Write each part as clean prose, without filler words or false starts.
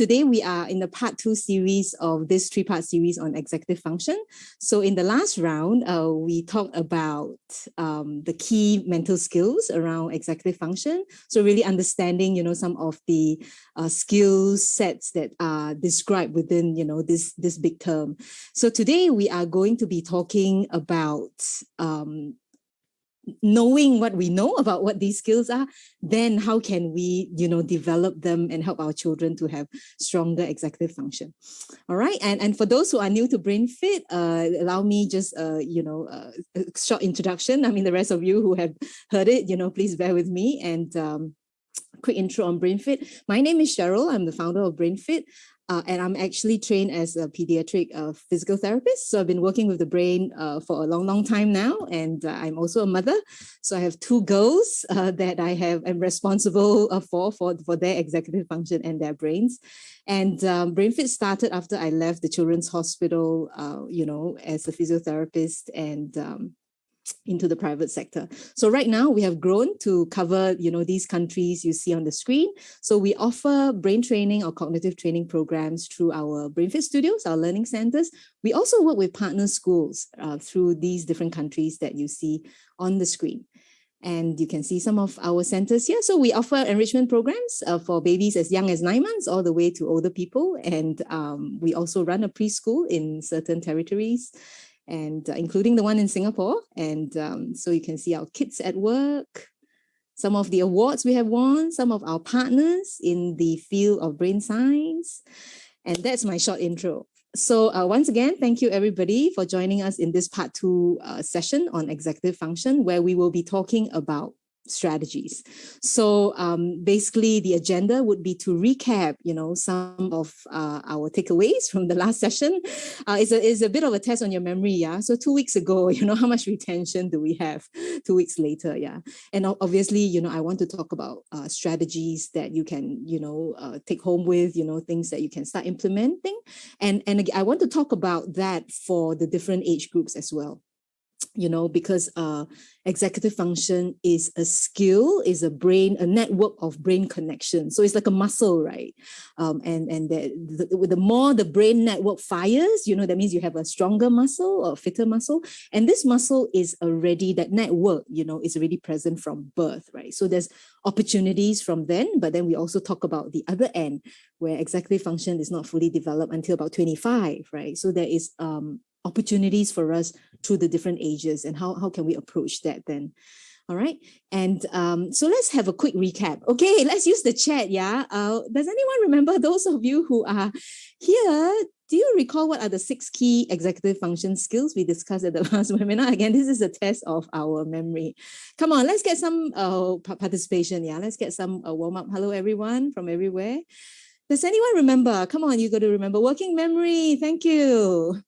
Today we are in the part 2 series of this 3-part series on executive function. So in the last round, we talked about the key mental skills around executive function. So really understanding, some of the skill sets that are described within, this big term. So today we are going to be talking about knowing what we know about what these skills are, then how can we, develop them and help our children to have stronger executive function. All right. And for those who are new to BrainFit, allow me just, a short introduction. I mean, the rest of you who have heard it, please bear with me. And quick intro on BrainFit. My name is Cheryl. I'm the founder of BrainFit. And I'm actually trained as a pediatric physical therapist. So I've been working with the brain for a long, long time now. And I'm also a mother. So I have 2 girls that I'm responsible for their executive function and their brains. And BrainFit started after I left the Children's Hospital, as a physiotherapist and into the private sector. So right now we have grown to cover, these countries you see on the screen. So we offer brain training or cognitive training programs through our BrainFit studios, our learning centers. We also work with partner schools through these different countries that you see on the screen. And you can see some of our centers here. So we offer enrichment programs for babies as young as 9 months all the way to older people. And we also run a preschool in certain territories, and including the one in Singapore. And so you can see our kids at work, some of the awards we have won, some of our partners in the field of brain science. And that's my short intro. So once again, thank you everybody for joining us in this part 2 session on executive function, where we will be talking about strategies. So basically the agenda would be to recap, some of our takeaways from the last session. It's a bit of a test on your memory, yeah. So 2 weeks ago, how much retention do we have 2 weeks later, yeah. And obviously, I want to talk about strategies that you can, take home with, things that you can start implementing. And I want to talk about that for the different age groups as well. Because executive function is a skill, is a network of brain connections. So it's like a muscle, right? And the more the brain network fires, that means you have a stronger muscle or fitter muscle. And this muscle is already, that network, is already present from birth, right? So there's opportunities from then, but then we also talk about the other end where executive function is not fully developed until about 25, right? So there is opportunities for us through the different ages, and how can we approach that then? All right. And so let's have a quick recap. Okay, let's use the chat. Yeah. Does anyone remember, those of you who are here, do you recall what are the 6 key executive function skills we discussed at the last webinar? Again, this is a test of our memory. Come on, let's get some participation. Yeah, let's get some warm up. Hello, everyone from everywhere. Does anyone remember? Come on, you got to remember. Working memory. Thank you.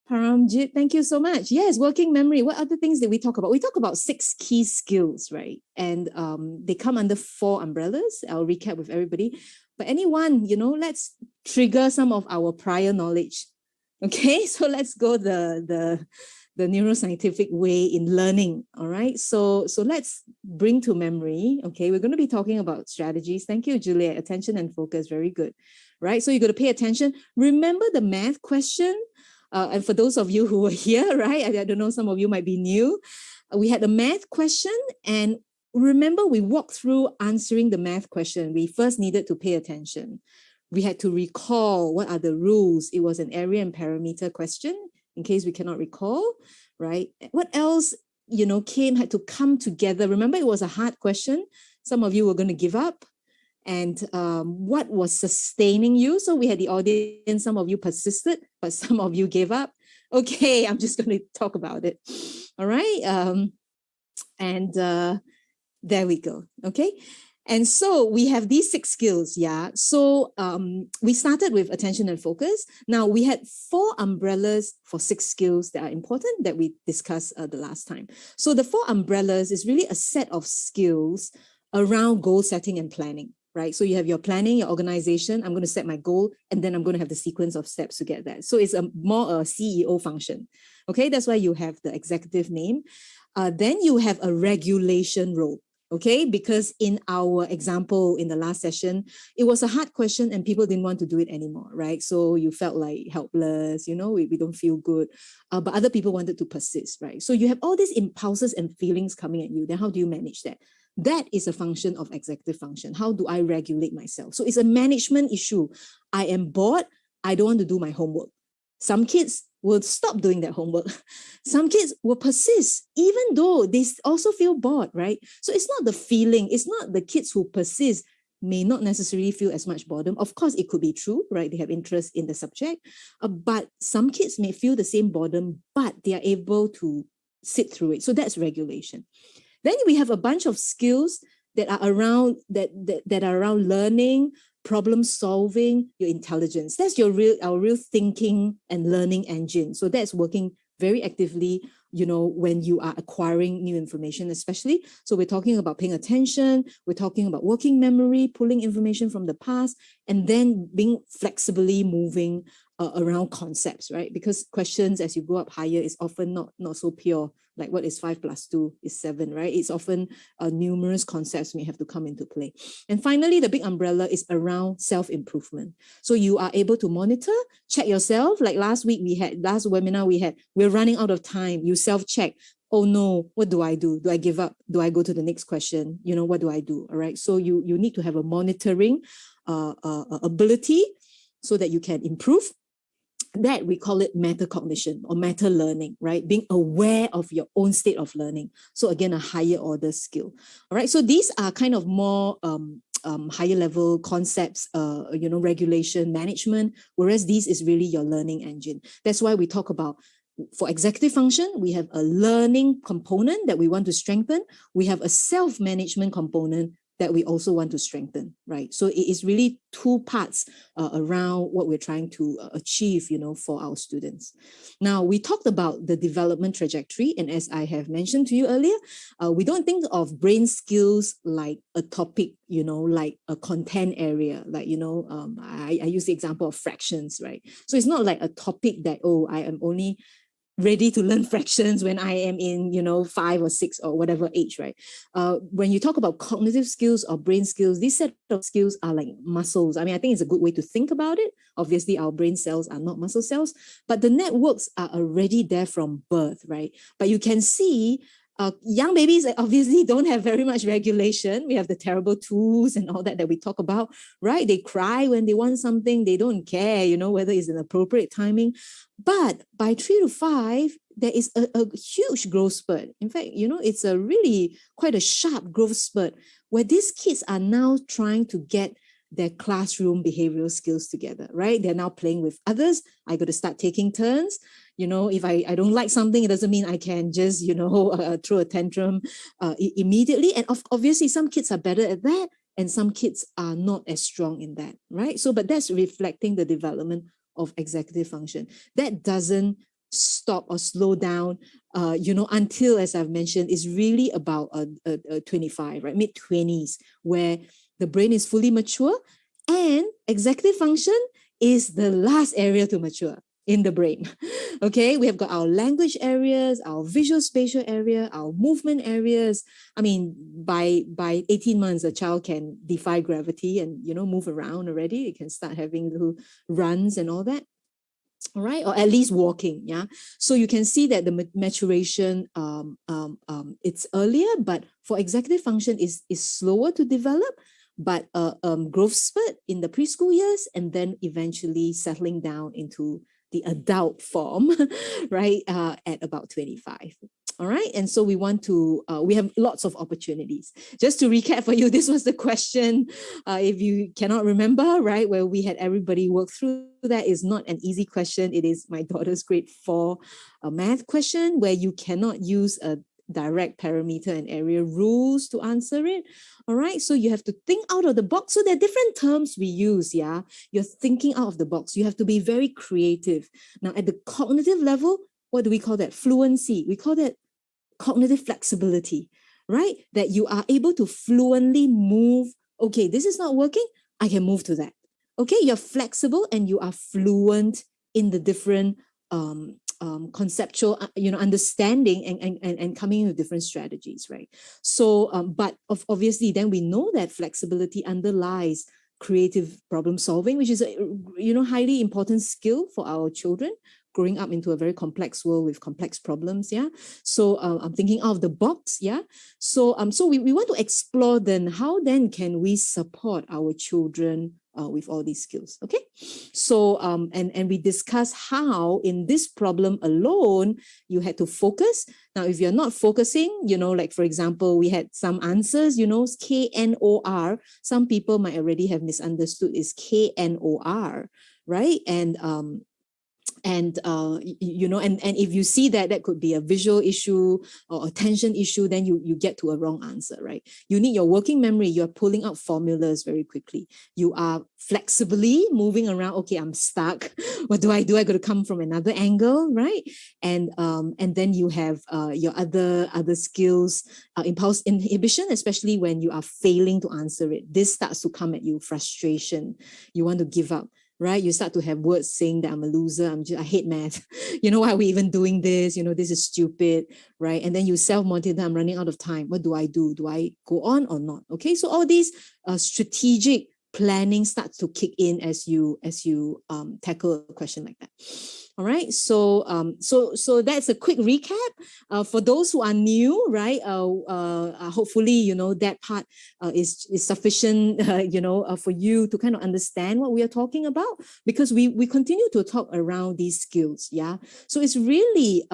Paramjit, thank you so much. Yes, working memory. What other things did we talk about? We talk about 6 key skills, right? And they come under 4 umbrellas. I'll recap with everybody. But anyone, let's trigger some of our prior knowledge. Okay, so let's go the neuroscientific way in learning. All right, so let's bring to memory. Okay, we're going to be talking about strategies. Thank you, Juliet. Attention and focus. Very good. Right, so you got to pay attention. Remember the math question. And for those of you who were here, right, I don't know, some of you might be new. We had a math question, and remember we walked through answering the math question. We first needed to pay attention. We had to recall what are the rules. It was an area and parameter question, in case we cannot recall, right? What else, had to come together? Remember, it was a hard question. Some of you were going to give up. And what was sustaining you? So we had the audience, some of you persisted, but some of you gave up. Okay, I'm just going to talk about it. All right. And there we go. Okay. And so we have these 6 skills. Yeah. So we started with attention and focus. Now we had 4 umbrellas for 6 skills that are important that we discussed the last time. So the 4 umbrellas is really a set of skills around goal setting and planning. Right? So you have your planning, your organization. I'm going to set my goal, and then I'm going to have the sequence of steps to get that. So it's more a CEO function. Okay, that's why you have the executive name. Then you have a regulation role. Okay, because in our example in the last session, it was a hard question and people didn't want to do it anymore, right? So you felt like helpless, we don't feel good, but other people wanted to persist, right? So you have all these impulses and feelings coming at you. Then how do you manage that? That is a function of executive function. How do I regulate myself? So it's a management issue. I am bored. I don't want to do my homework. Some kids will stop doing their homework. Some kids will persist, even though they also feel bored, right? So it's not the feeling, it's not the kids who persist may not necessarily feel as much boredom. Of course, it could be true, right? They have interest in the subject, but some kids may feel the same boredom, but they are able to sit through it. So that's regulation. Then we have a bunch of skills that are around that are around learning, problem solving, your intelligence. That's our real thinking and learning engine. So that's working very actively, when you are acquiring new information, especially. So we're talking about paying attention, we're talking about working memory, pulling information from the past, and then being flexibly moving around concepts, right? Because questions as you go up higher is often not so pure, like what is 5 plus 2 is 7, right? It's often numerous concepts may have to come into play. And finally, the big umbrella is around self-improvement. So you are able to monitor, check yourself. Like last webinar we're running out of time. You self-check. Oh no, what do I do? Do I give up? Do I go to the next question? What do I do? All right. So you need to have a monitoring ability so that you can improve. That we call it metacognition or meta learning, right? Being aware of your own state of learning. So again, a higher order skill. All right. So these are kind of more higher level concepts, regulation, management, whereas this is really your learning engine. That's why we talk about, for executive function, we have a learning component that we want to strengthen. We have a self-management component that we also want to strengthen, right? So it is really two parts around what we're trying to achieve, for our students. Now, we talked about the development trajectory, and as I have mentioned to you earlier, we don't think of brain skills like a topic, like a content area, like, I use the example of fractions, right? So it's not like a topic that, I am only ready to learn fractions when I am in, 5 or 6 or whatever age, right? When you talk about cognitive skills or brain skills, these set of skills are like muscles. I mean, I think it's a good way to think about it. Obviously, our brain cells are not muscle cells, but the networks are already there from birth, right? But you can see young babies obviously don't have very much regulation. We have the terrible twos and all that we talk about, right? They cry when they want something. They don't care, whether it's an appropriate timing. But by 3 to 5, there is a huge growth spurt. In fact, it's a really quite a sharp growth spurt where these kids are now trying to get their classroom behavioral skills together, right? They're now playing with others. I got to start taking turns. If I don't like something, it doesn't mean I can just, throw a tantrum immediately. And obviously, some kids are better at that and some kids are not as strong in that, right? So, but that's reflecting the development of executive function. That doesn't stop or slow down, until, as I've mentioned, is really about 25, right? Mid-20s, where the brain is fully mature and executive function is the last area to mature in the brain. Okay, we have got our language areas, our visual spatial area, our movement areas. I mean, by 18 months, a child can defy gravity and, move around already. It can start having little runs and all that. All right, or at least walking. Yeah, so you can see that the maturation it's earlier, but for executive function is slower to develop, but growth spurt in the preschool years, and then eventually settling down into the adult form, right, at about 25. All right, and so we want to, we have lots of opportunities. Just to recap for you, this was the question, if you cannot remember, right, where we had everybody work through that. Is not an easy question. It is my daughter's grade 4 math question where you cannot use a direct parameter and area rules to answer it. All right, so you have to think out of the box. So there are different terms we use, yeah? You're thinking out of the box. You have to be very creative. Now, at the cognitive level, what do we call that? Fluency. We call that cognitive flexibility, right? That you are able to fluently move. Okay, this is not working. I can move to that. Okay, you're flexible and you are fluent in the different conceptual, understanding and coming in with different strategies, right? So, but obviously, then we know that flexibility underlies creative problem solving, which is a highly important skill for our children growing up into a very complex world with complex problems. Yeah. So I'm thinking out of the box. Yeah. So we want to explore then how then can we support our children with all these skills. Okay. So and we discuss how in this problem alone you had to focus. Now, if you're not focusing, like for example, we had some answers, KNOR. Some people might already have misunderstood is KNOR, right? And if you see that could be a visual issue or attention issue, then you get to a wrong answer, right? You need your working memory. You're pulling out formulas very quickly. You are flexibly moving around. Okay, I'm stuck. What do? I got to come from another angle, right? And then you have your other skills, impulse inhibition, especially when you are failing to answer it. This starts to come at you, frustration. You want to give up. Right? You start to have words saying that I'm a loser. I hate math. Why are we even doing this? This is stupid, right? And then you self-monitor, I'm running out of time. What do I do? Do I go on or not? Okay. So all these strategic planning starts to kick in as you tackle a question like that. All right. So that's a quick recap. For those who are new, right? Hopefully, that part is sufficient, for you to kind of understand what we are talking about, because we continue to talk around these skills. Yeah. So it's really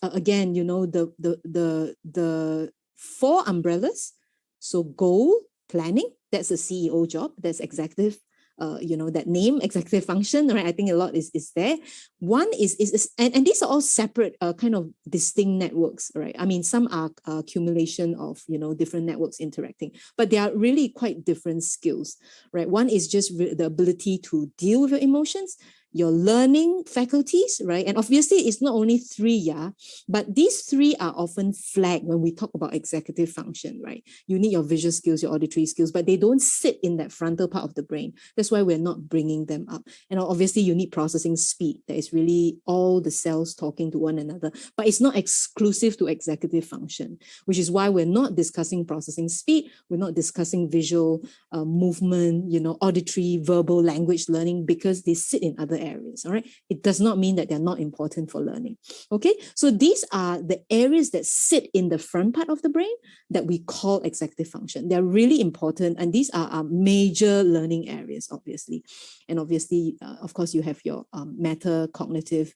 again, the four umbrellas. So goal, planning, that's a CEO job, that's executive. That name, executive function, right? I think a lot is there. One is and these are all separate kind of distinct networks, right? I mean, some are accumulation of, different networks interacting, but they are really quite different skills, right? One is just the ability to deal with your emotions, your learning faculties, right? And obviously it's not only three, yeah, but these three are often flagged when we talk about executive function, right? You need your visual skills, your auditory skills, but they don't sit in that frontal part of the brain. That's why we're not bringing them up. And obviously you need processing speed. That is really all the cells talking to one another, but it's not exclusive to executive function, which is why we're not discussing processing speed. We're not discussing visual movement, auditory, verbal, language learning, because they sit in other areas. All right. It does not mean that they're not important for learning. Okay. So these are the areas that sit in the front part of the brain that we call executive function. They're really important. And these are our major learning areas, obviously. And obviously, of course, you have your meta cognitive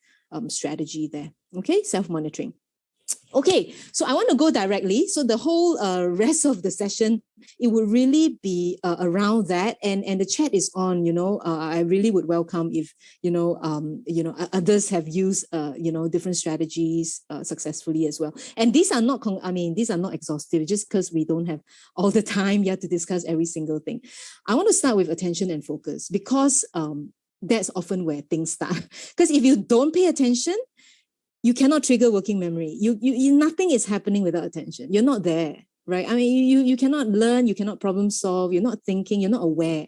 strategy there. Okay. Self-monitoring. Okay, so I want to go directly. So the whole rest of the session, it would really be around that, and the chat is on. I really would welcome if others have used different strategies successfully as well. And these are not these are not exhaustive, just because we don't have all the time yet to discuss every single thing. I want to start with attention and focus, because that's often where things start. Because if you don't pay attention, you cannot trigger working memory. You nothing is happening without attention. You're not there, right? I mean, you cannot learn, you cannot problem solve, you're not thinking, you're not aware,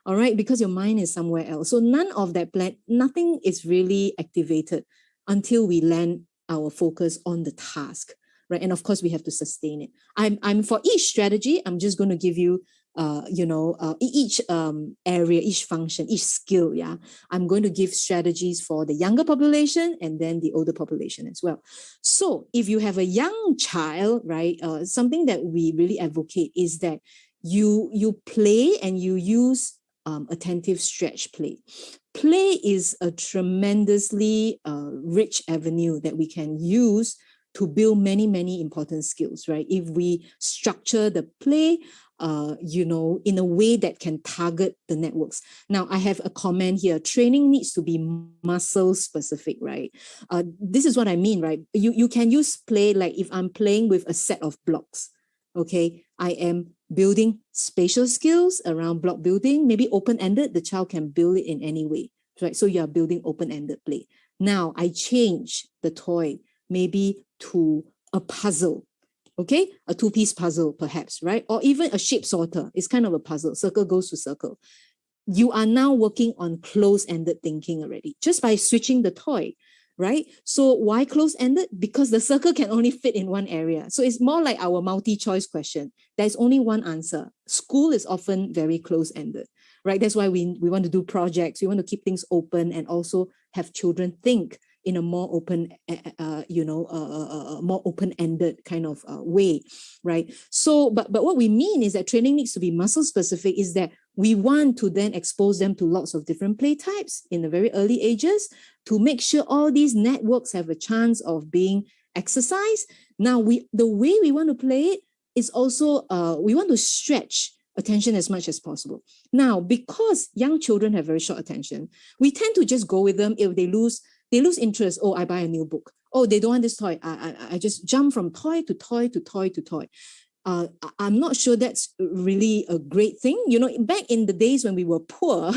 all right? Because your mind is somewhere else. So none of that nothing is really activated until we land our focus on the task, right? And of course, we have to sustain it. I'm for each strategy, I'm just going to give you each area, each function, each skill. Yeah, I'm going to give strategies for the younger population and then the older population as well. So if you have a young child, right, something that we really advocate is that you play and you use attentive stretch play. Play is a tremendously rich avenue that we can use to build many, many important skills, right? If we structure the play, in a way that can target the networks. Now, I have a comment here. Training needs to be muscle specific, right? This is what I mean, right? You can use play like if I'm playing with a set of blocks, okay? I am building spatial skills around block building, maybe open-ended. The child can build it in any way, right? So you are building open-ended play. Now, I change the toy maybe to a puzzle. Okay, a two-piece puzzle perhaps, right? Or even a shape sorter. It's kind of a puzzle. Circle goes to circle. You are now working on close-ended thinking already. Just by switching the toy, right? So why close-ended? Because the circle can only fit in one area. So it's more like our multi-choice question. There's only one answer. School is often very close-ended, right? That's why we want to do projects. We want to keep things open and also have children think in a more open, more open-ended kind of way, right? So, but what we mean is that training needs to be muscle specific. Is that we want to then expose them to lots of different play types in the very early ages to make sure all these networks have a chance of being exercised. Now, the way we want to play it is also we want to stretch attention as much as possible. Now, because young children have very short attention, we tend to just go with them. If they lose interest, oh, I buy a new book. Oh, they don't want this toy. I just jump from toy to toy to toy to toy. I'm not sure that's really a great thing. You know, back in the days when we were poor,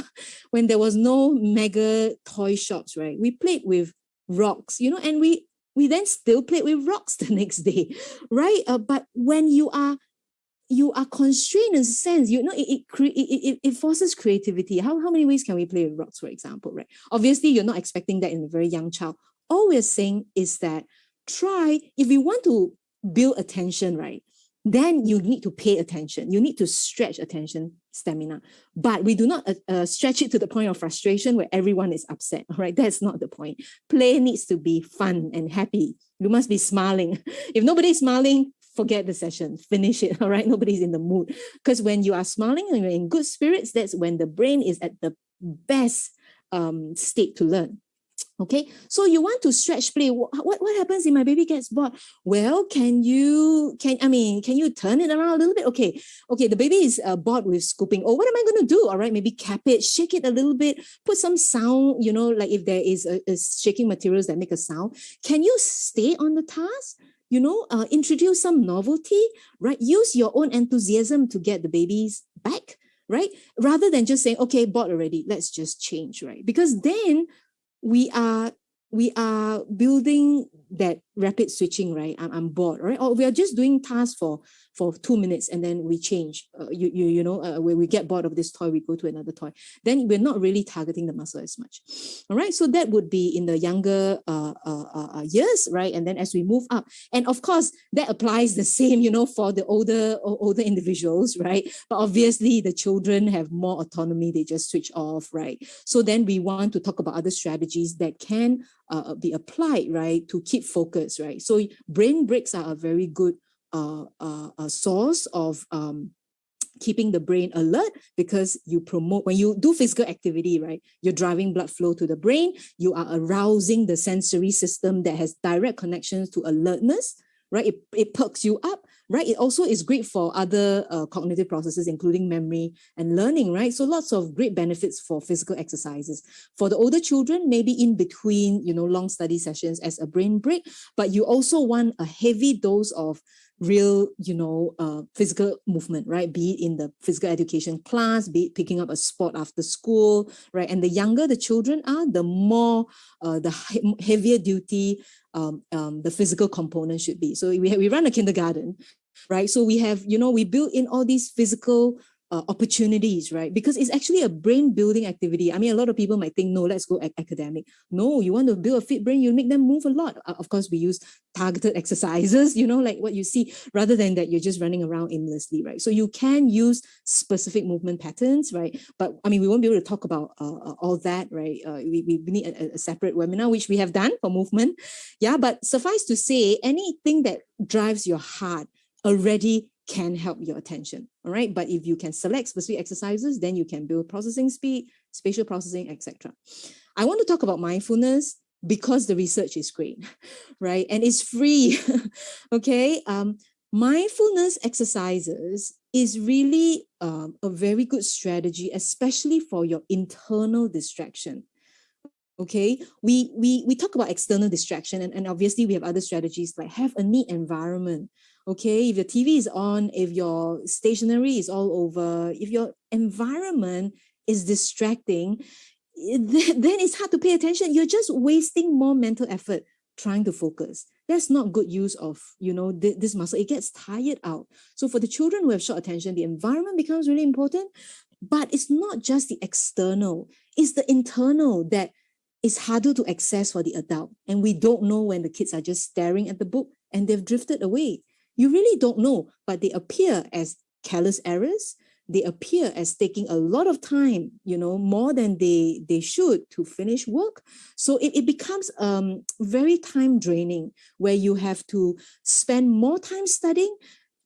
when there was no mega toy shops, right? We played with rocks, you know, and we then still played with rocks the next day, right? But when you are constrained in a sense, you know, it forces creativity. How many ways can we play with rocks, for example, right? Obviously, you're not expecting that in a very young child. All we're saying is that if you want to build attention, right, then you need to pay attention. You need to stretch attention stamina. But we do not stretch it to the point of frustration where everyone is upset, all right? That's not the point. Play needs to be fun and happy. You must be smiling. If nobody's smiling, forget the session, finish it, all right? Nobody's in the mood. Because when you are smiling and you're in good spirits, that's when the brain is at the best state to learn. Okay, so you want to stretch play. What happens if my baby gets bored? Well, can you turn it around a little bit? Okay, the baby is bored with scooping. Oh, what am I going to do? All right, maybe cap it, shake it a little bit, put some sound, you know, like if there is a shaking materials that make a sound. Can you stay on the task? You know, introduce some novelty, right? Use your own enthusiasm to get the babies back, right? Rather than just saying, okay, bored already, let's just change, right? Because then we are building that rapid switching, right? I'm bored, right? Or we are just doing tasks for 2 minutes and then we change. When we get bored of this toy, we go to another toy. Then we're not really targeting the muscle as much. All right. So that would be in the younger years, right? And then as we move up, and of course that applies the same, you know, for the older individuals, right? But obviously the children have more autonomy. They just switch off, right? So then we want to talk about other strategies that can be applied, right, to keep focus, right? So brain breaks are a very good source of keeping the brain alert, because you promote, when you do physical activity, right, you're driving blood flow to the brain, you are arousing the sensory system that has direct connections to alertness, right? It perks you up, right? It also is great for other cognitive processes, including memory and learning, right? So lots of great benefits for physical exercises. For the older children, maybe in between, you know, long study sessions as a brain break, but you also want a heavy dose of real, you know, physical movement, right? Be it in the physical education class, be it picking up a sport after school, right? And the younger the children are, the more, heavier duty the physical component should be. So we run a kindergarten, right? So we have, you know, we build in all these physical opportunities, right? Because it's actually a brain building activity. I mean, a lot of people might think, no, let's go academic. No, you want to build a fit brain, you make them move a lot. Of course, we use targeted exercises, you know, like what you see, rather than that you're just running around aimlessly, right? So you can use specific movement patterns, right? But I mean, we won't be able to talk about all that, right? We need a separate webinar, which we have done for movement. Yeah, but suffice to say, anything that drives your heart already can help your attention, all right? But if you can select specific exercises, then you can build processing speed, spatial processing, etc. I want to talk about mindfulness because the research is great, right? And it's free, okay? Mindfulness exercises is really a very good strategy, especially for your internal distraction. Okay, we talk about external distraction, and obviously we have other strategies like have a neat environment. Okay, if your TV is on, if your stationery is all over, if your environment is distracting, then it's hard to pay attention. You're just wasting more mental effort trying to focus. That's not good use of, you know, this muscle. It gets tired out. So for the children who have short attention, the environment becomes really important. But it's not just the external, it's the internal that is harder to access for the adult. And we don't know when the kids are just staring at the book and they've drifted away. You really don't know, but they appear as careless errors. They appear as taking a lot of time, more than they should to finish work. So it becomes very time draining, where you have to spend more time studying,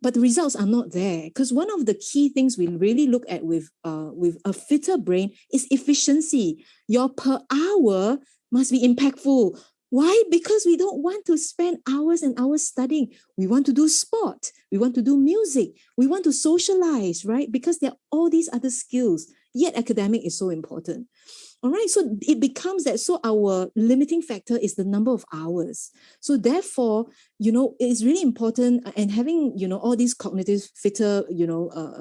but the results are not there. Because one of the key things we really look at with a fitter brain is efficiency. Your per hour must be impactful. Why? Because we don't want to spend hours and hours studying. We want to do sport. We want to do music. We want to socialize, right? Because there are all these other skills. Yet academic is so important. All right, so it becomes that, so our limiting factor is the number of hours. So therefore, it's really important, and having, all these cognitive fitter,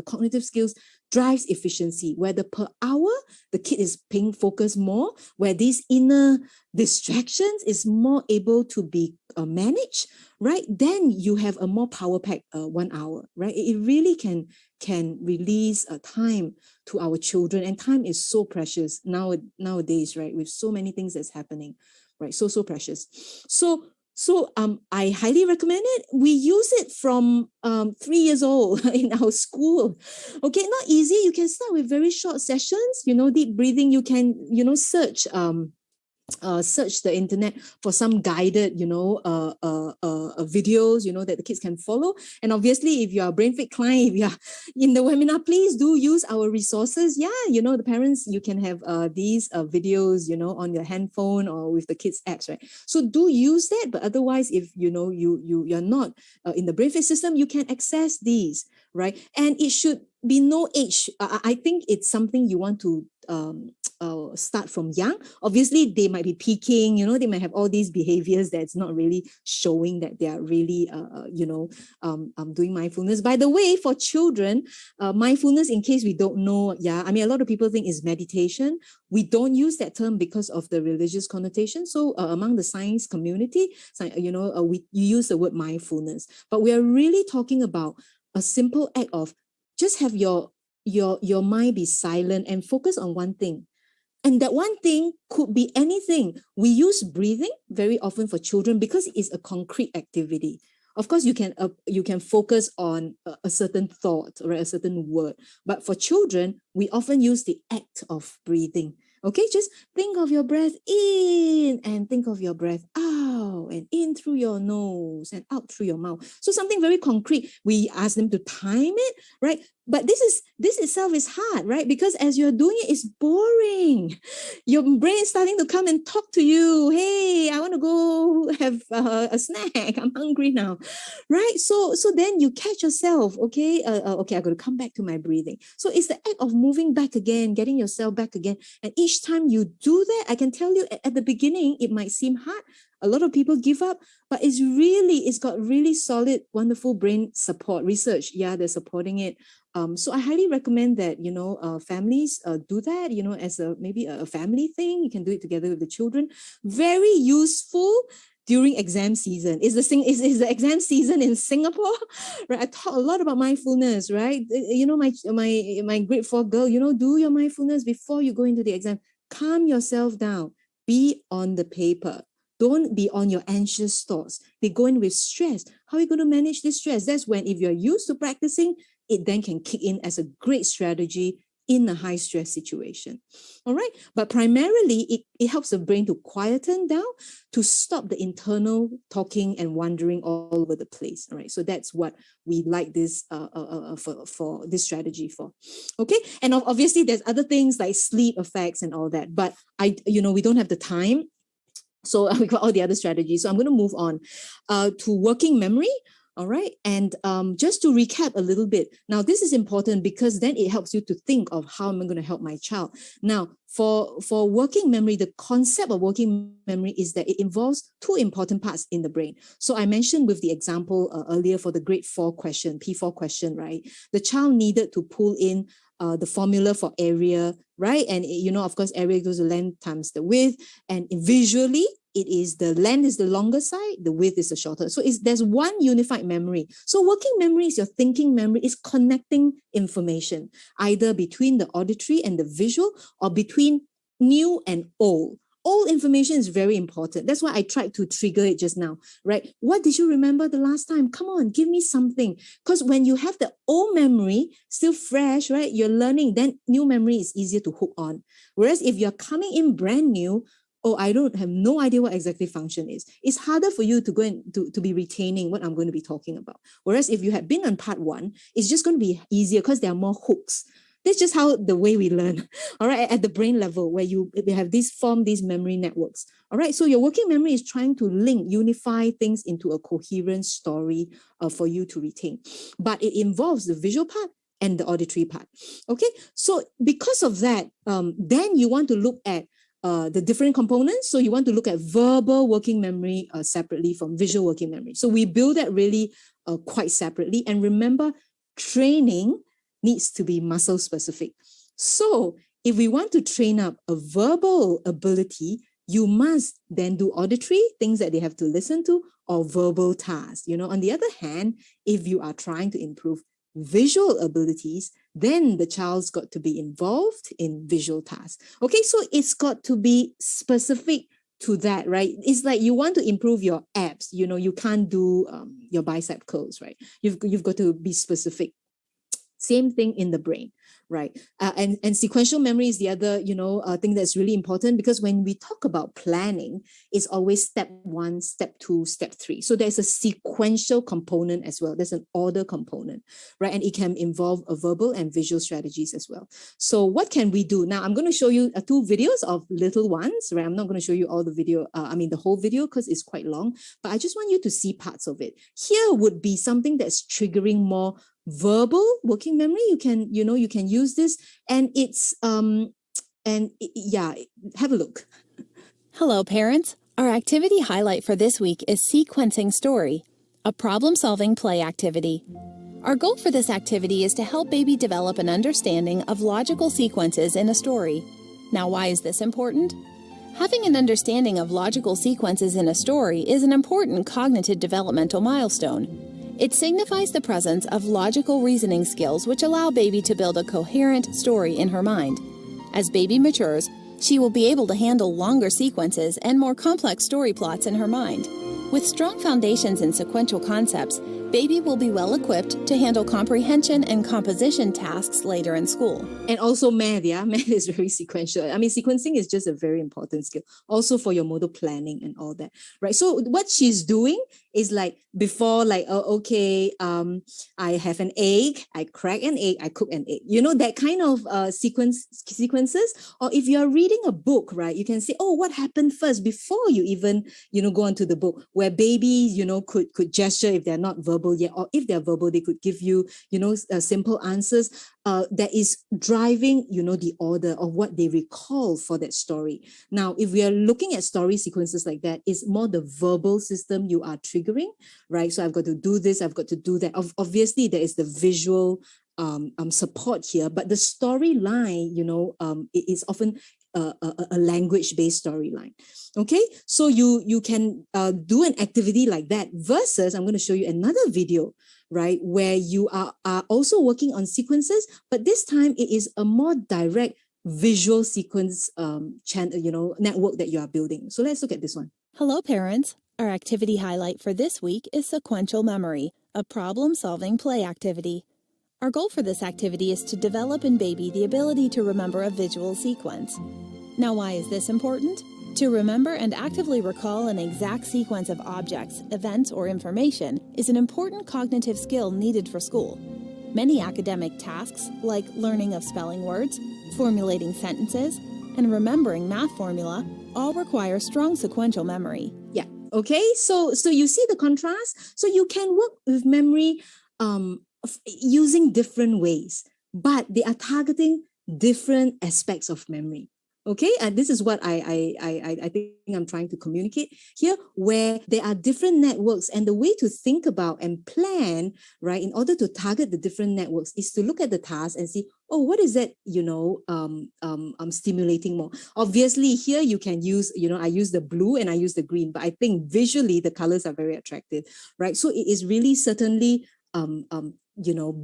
cognitive skills drives efficiency, where the per hour, the kid is paying focus more, where these inner distractions is more able to be managed, right? Then you have a more power-packed 1 hour, right? It really can release time to our children, and time is so precious nowadays, right? With so many things that's happening, right? So precious. So I highly recommend it. We use it from 3 years old in our school. Okay, not easy. You can start with very short sessions, deep breathing. You can, search the internet for some guided, videos, that the kids can follow. And obviously, if you are a BrainFit client, if you are in the webinar, please do use our resources. Yeah, the parents, you can have these videos, on your handphone or with the kids' apps, right? So do use that. But otherwise, if you're not in the BrainFit system, you can access these, right? And it should be no age. I think it's something you want to start from young. Obviously, they might be peaking, they might have all these behaviors that's not really showing that they are really, doing mindfulness. By the way, for children, mindfulness, in case we don't know, a lot of people think it's meditation. We don't use that term because of the religious connotation. So among the science community, we use the word mindfulness. But we are really talking about a simple act of just have your mind be silent and focus on one thing. And that one thing could be anything. We use breathing very often for children because it's a concrete activity. Of course, you can focus on a certain thought or a certain word. But for children, we often use the act of breathing. Okay, just think of your breath in and think of your breath out, and in through your nose and out through your mouth. So something very concrete. We ask them to time it, right? But this itself is hard, right? Because as you're doing it, it's boring. Your brain is starting to come and talk to you. Hey, I want to go have a snack. I'm hungry now, right? So then you catch yourself. Okay, okay, I got to come back to my breathing. So it's the act of moving back again, getting yourself back again. And each time you do that, I can tell you at the beginning, it might seem hard. A lot of people give up, but it's got really solid, wonderful brain support research. Yeah, they're supporting it. So I highly recommend that, families do that, as maybe a family thing. You can do it together with the children. Very useful during exam season. Is the exam season in Singapore, right? I talk a lot about mindfulness, right? My grade 4 girl, do your mindfulness before you go into the exam. Calm yourself down. Be on the paper. Don't be on your anxious thoughts. They go in with stress. How are you going to manage this stress? That's when, if you're used to practicing, it then can kick in as a great strategy in a high stress situation. All right. But primarily, it helps the brain to quieten down, to stop the internal talking and wandering all over the place. All right. So that's what we like this for this strategy for. Okay. And obviously, there's other things like sleep effects and all that. But we don't have the time. So we got all the other strategies. So I'm going to move on to working memory. All right. And just to recap a little bit. Now, this is important because then it helps you to think of how am I going to help my child. Now, for working memory, the concept of working memory is that it involves two important parts in the brain. So I mentioned with the example earlier for the grade 4 question, P4 question, right? The child needed to pull in the formula for area, right? And, of course, area equals the length times the width. And visually, it is the length is the longer side, the width is the shorter. So there's one unified memory. So working memory is your thinking memory, is connecting information, either between the auditory and the visual or between new and old. Old information is very important. That's why I tried to trigger it just now, right? What did you remember the last time? Come on, give me something. Because when you have the old memory still fresh, right? You're learning, then new memory is easier to hook on. Whereas if you're coming in brand new, oh, I don't have no idea what executive function is. It's harder for you to go and to be retaining what I'm going to be talking about. Whereas if you had been on part one, it's just going to be easier because there are more hooks. That's just how the way we learn, all right, at the brain level, where they have these memory networks. All right, so your working memory is trying to unify things into a coherent story for you to retain. But it involves the visual part and the auditory part. Okay, so because of that, then you want to look at the different components. So you want to look at verbal working memory separately from visual working memory. So we build that really quite separately. And remember, training needs to be muscle specific. So if we want to train up a verbal ability, you must then do auditory, things that they have to listen to, or verbal tasks. On the other hand, if you are trying to improve visual abilities, then the child's got to be involved in visual tasks. Okay, so it's got to be specific to that, right? It's like you want to improve your abs. You can't do your bicep curls, right? You've got to be specific. Same thing in the brain, right? And sequential memory is the other, thing that's really important, because when we talk about planning, it's always step 1, step 2, step 3. So there's a sequential component as well. There's an order component, right? And it can involve a verbal and visual strategies as well. So what can we do? Now, I'm going to show you 2 videos of little ones, right? I'm not going to show you all the video, the whole video, because it's quite long, but I just want you to see parts of it. Here would be something that's triggering more verbal working memory. You can use this, and it's have a look. Hello, parents. Our activity highlight for this week is sequencing story, a problem-solving play activity. Our goal for this activity is to help baby develop an understanding of logical sequences in a story. Now, why is this important? Having an understanding of logical sequences in a story is an important cognitive developmental milestone. It signifies the presence of logical reasoning skills which allow baby to build a coherent story in her mind. As baby matures, she will be able to handle longer sequences and more complex story plots in her mind. With strong foundations in sequential concepts, baby will be well equipped to handle comprehension and composition tasks later in school. And also math, math is very sequential. Sequencing is just a very important skill, also for your model planning and all that, right? So what she's doing is like before, like, I have an egg, I crack an egg, I cook an egg. That kind of sequences. Or if you're reading a book, right, you can say, oh, what happened first before you even, go into the book, where babies, could gesture if they're not verbal yet, or if they're verbal, they could give you, simple answers. That is driving, the order of what they recall for that story. Now, if we are looking at story sequences like that, it's more the verbal system you are triggering, right? So I've got to do this, I've got to do that. Obviously, there is the visual support here, but the storyline, it is often a language-based storyline. Okay, so you can do an activity like that, versus I'm going to show you another video, right, where you are also working on sequences, but this time it is a more direct visual sequence network that you are building. So let's look at this one. Hello, parents. Our activity highlight for this week is sequential memory, a problem-solving play activity. Our goal for this activity is to develop in baby the ability to remember a visual sequence. Now, why is this important? To remember and actively recall an exact sequence of objects, events, or information is an important cognitive skill needed for school. Many academic tasks, like learning of spelling words, formulating sentences, and remembering math formula, all require strong sequential memory. Yeah. Okay. So you see the contrast? So you can work with memory using different ways, but they are targeting different aspects of memory. Okay, and this is what I think I'm trying to communicate here, where there are different networks, and the way to think about and plan, right, in order to target the different networks is to look at the task and see, oh, what is that, stimulating more? Obviously, here you can use, I use the blue and I use the green, but I think visually the colors are very attractive, right? So it is really certainly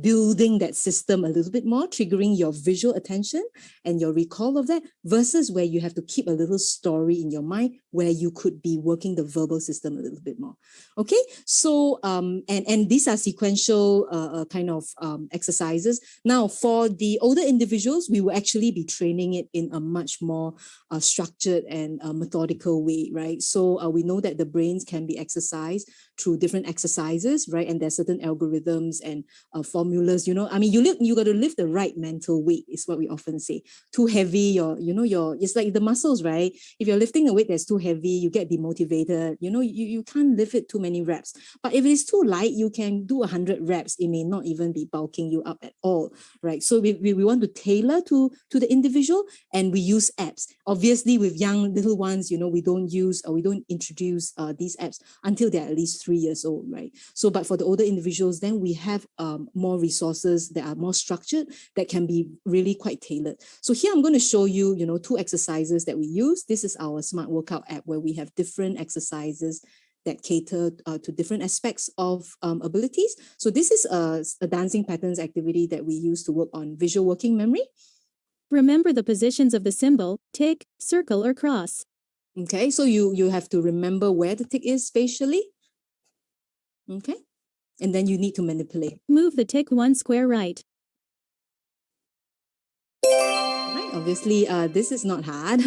building that system a little bit more, triggering your visual attention and your recall of that, versus where you have to keep a little story in your mind where you could be working the verbal system a little bit more. Okay, so and these are sequential kind of exercises. Now, for the older individuals, we will actually be training it in a much more structured and methodical way, right? So we know that the brains can be exercised through different exercises, right? And there's certain algorithms and formulas. I mean, you got to lift the right mental weight, is what we often say. Too heavy, it's like the muscles, right? If you're lifting a weight that's too heavy, you get demotivated. You can't lift it too many reps. But if it is too light, you can do 100 reps. It may not even be bulking you up at all, right? So we want to tailor to the individual, and we use apps. Obviously, with young little ones, we don't introduce these apps until they're at least 3 years old, right? So, but for the older individuals, then we have more resources that are more structured, that can be really quite tailored. So here I'm going to show you, 2 exercises that we use. This is our Smart Workout app, where we have different exercises that cater to different aspects of abilities. So this is a dancing patterns activity that we use to work on visual working memory. Remember the positions of the symbol, tick, circle, or cross. Okay, so you have to remember where the tick is spatially. Okay, and then you need to manipulate. Move the tick 1 square right. Right, obviously, this is not hard.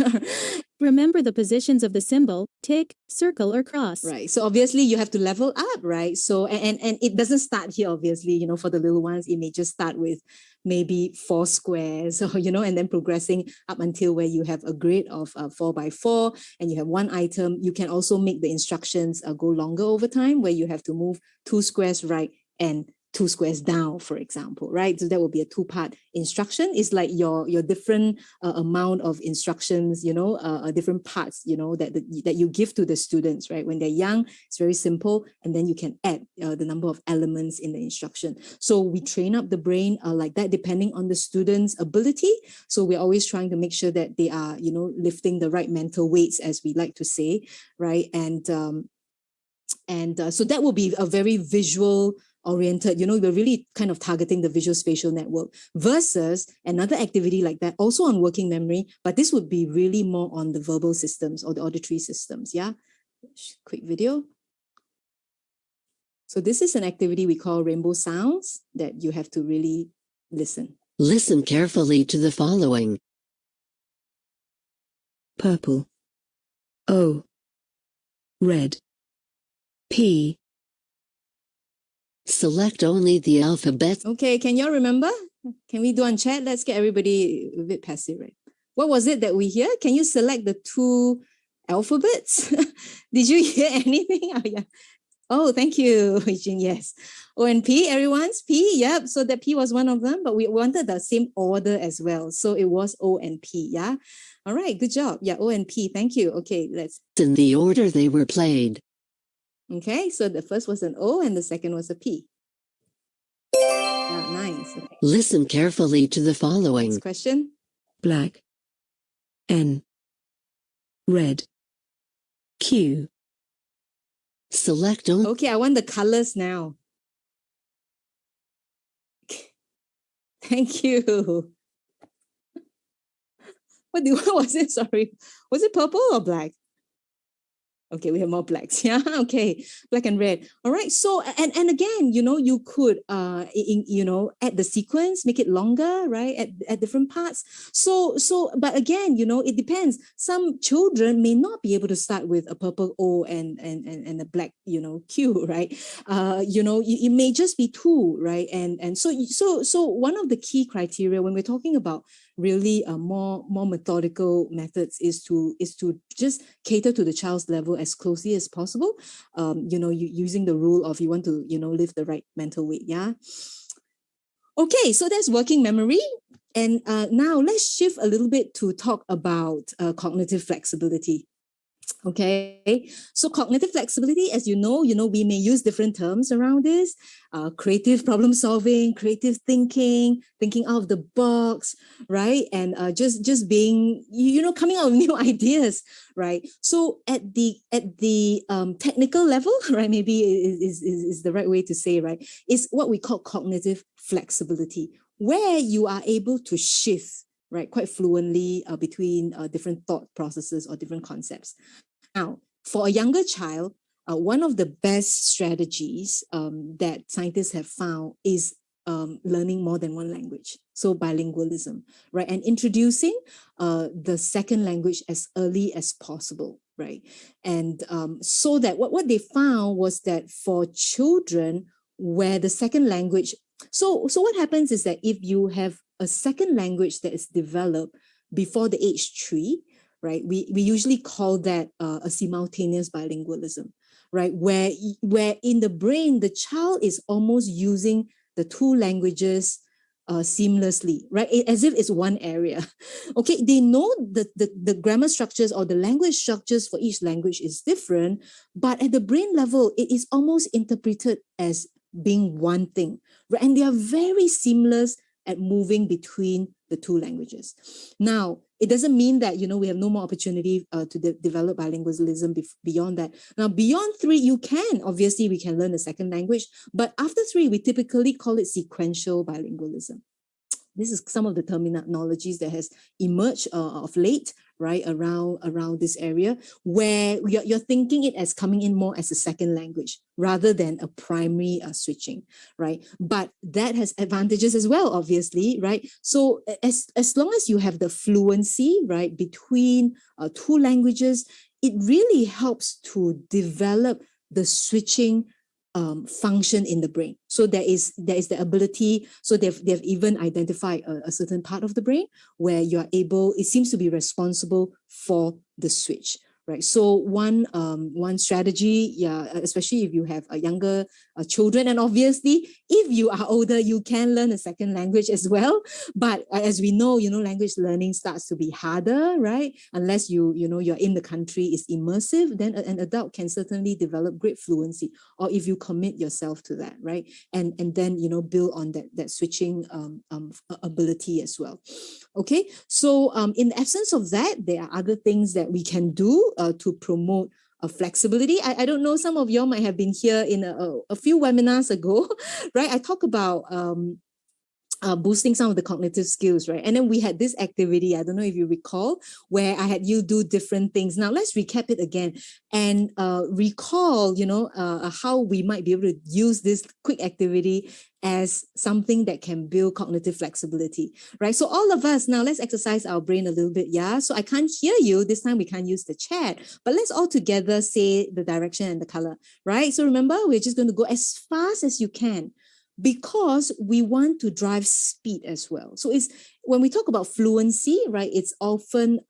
Remember the positions of the symbol, tick, circle, or cross. Right. So obviously you have to level up, right? So and it doesn't start here, obviously, for the little ones, it may just start with maybe 4 squares, or, and then progressing up until where you have a grid of 4x4 and you have 1 item. You can also make the instructions go longer over time, where you have to move 2 squares right and 2 squares down, for example, right? So that will be a 2-part instruction. It's like your different amount of instructions, different parts, that you give to the students, right? When they're young, it's very simple, and then you can add the number of elements in the instruction. So we train up the brain like that, depending on the student's ability. So we're always trying to make sure that they are, lifting the right mental weights, as we like to say, right? And so that will be a very visual oriented, we're really kind of targeting the visual spatial network, versus another activity like that, also on working memory, but this would be really more on the verbal systems or the auditory systems. Yeah, quick video. So this is an activity we call rainbow sounds, that you have to really listen. Listen carefully to the following. Purple. O. Red. P. Select only the alphabet. Okay, can y'all remember? Can we do on chat? Let's get everybody a bit passive, right? What was it that we hear? Can you select the 2 alphabets? Did you hear anything? Oh, yeah. Oh, thank you, Jin. Yes. O and P, everyone's P. Yep. So that P was one of them, but we wanted the same order as well. So it was O and P. Yeah. All right. Good job. Yeah. O and P. Thank you. Okay. Let's. In the order they were played. Okay. So the first was an O and the second was a P. Yeah, nice. Okay. Listen carefully to the following. Next question. Black. N. Red. Q. Select only. Okay, I want the colors now. Thank you. What was it? Sorry. Was it purple or black? Okay, we have more blacks. Yeah. Okay. Black and red. All right. So, and again, you could, add the sequence, make it longer, right? At different parts. So, but again, it depends. Some children may not be able to start with a purple O and a black, Q, right? It may just be 2, right? And so one of the key criteria when we're talking about really more methodical methods is to just cater to the child's level as closely as possible. Using the rule of you want to lift the right mental weight. Yeah. Okay, so that's working memory. And now let's shift a little bit to talk about cognitive flexibility. Okay, so cognitive flexibility, as you know, we may use different terms around this: creative problem solving, creative thinking, thinking out of the box, right? And just being, coming out with new ideas, right? So at the technical level, right? Maybe is the right way to say, right? Is what we call cognitive flexibility, where you are able to shift, right, quite fluently between different thought processes or different concepts. Now, for a younger child, one of the best strategies that scientists have found is learning more than one language. So bilingualism, right? And introducing the second language as early as possible, right? And so that what they found was that for children where the second language, so what happens is that if you have a second language that is developed before the age 3, right? We usually call that a simultaneous bilingualism, right? Where in the brain, the child is almost using the two languages seamlessly, right? As if it's one area. Okay, they know the grammar structures or the language structures for each language is different, but at the brain level, it is almost interpreted as being one thing, right? And they are very seamless at moving between the two languages. Now, it doesn't mean that, we have no more opportunity to develop bilingualism beyond that. Now, beyond 3, obviously, we can learn a second language, but after 3, we typically call it sequential bilingualism. This is some of the terminologies that has emerged of late, right, around this area, where you're thinking it as coming in more as a second language rather than a primary switching, right? But that has advantages as well, obviously, right? So as long as you have the fluency, right, between two languages, it really helps to develop the switching function in the brain. So there is the ability. So they've even identified a certain part of the brain where you are able. It seems to be responsible for the switch. Right. So one strategy, yeah, especially if you have a younger children, and obviously if you are older, you can learn a second language as well. But as we know, language learning starts to be harder, right? Unless you're in the country, is immersive, then an adult can certainly develop great fluency, or if you commit yourself to that, right? And then build on that switching ability as well. Okay, so in the absence of that, there are other things that we can do to promote flexibility. I don't know, some of y'all might have been here in a few webinars ago, right? I talk about boosting some of the cognitive skills, right? And then we had this activity, I don't know if you recall, where I had you do different things. Now let's recap it again and recall, how we might be able to use this quick activity as something that can build cognitive flexibility, right? So all of us, now let's exercise our brain a little bit, yeah? So I can't hear you. This time we can't use the chat, but let's all together say the direction and the color, right? So remember, we're just going to go as fast as you can, because we want to drive speed as well. So it's when we talk about fluency, right, it's often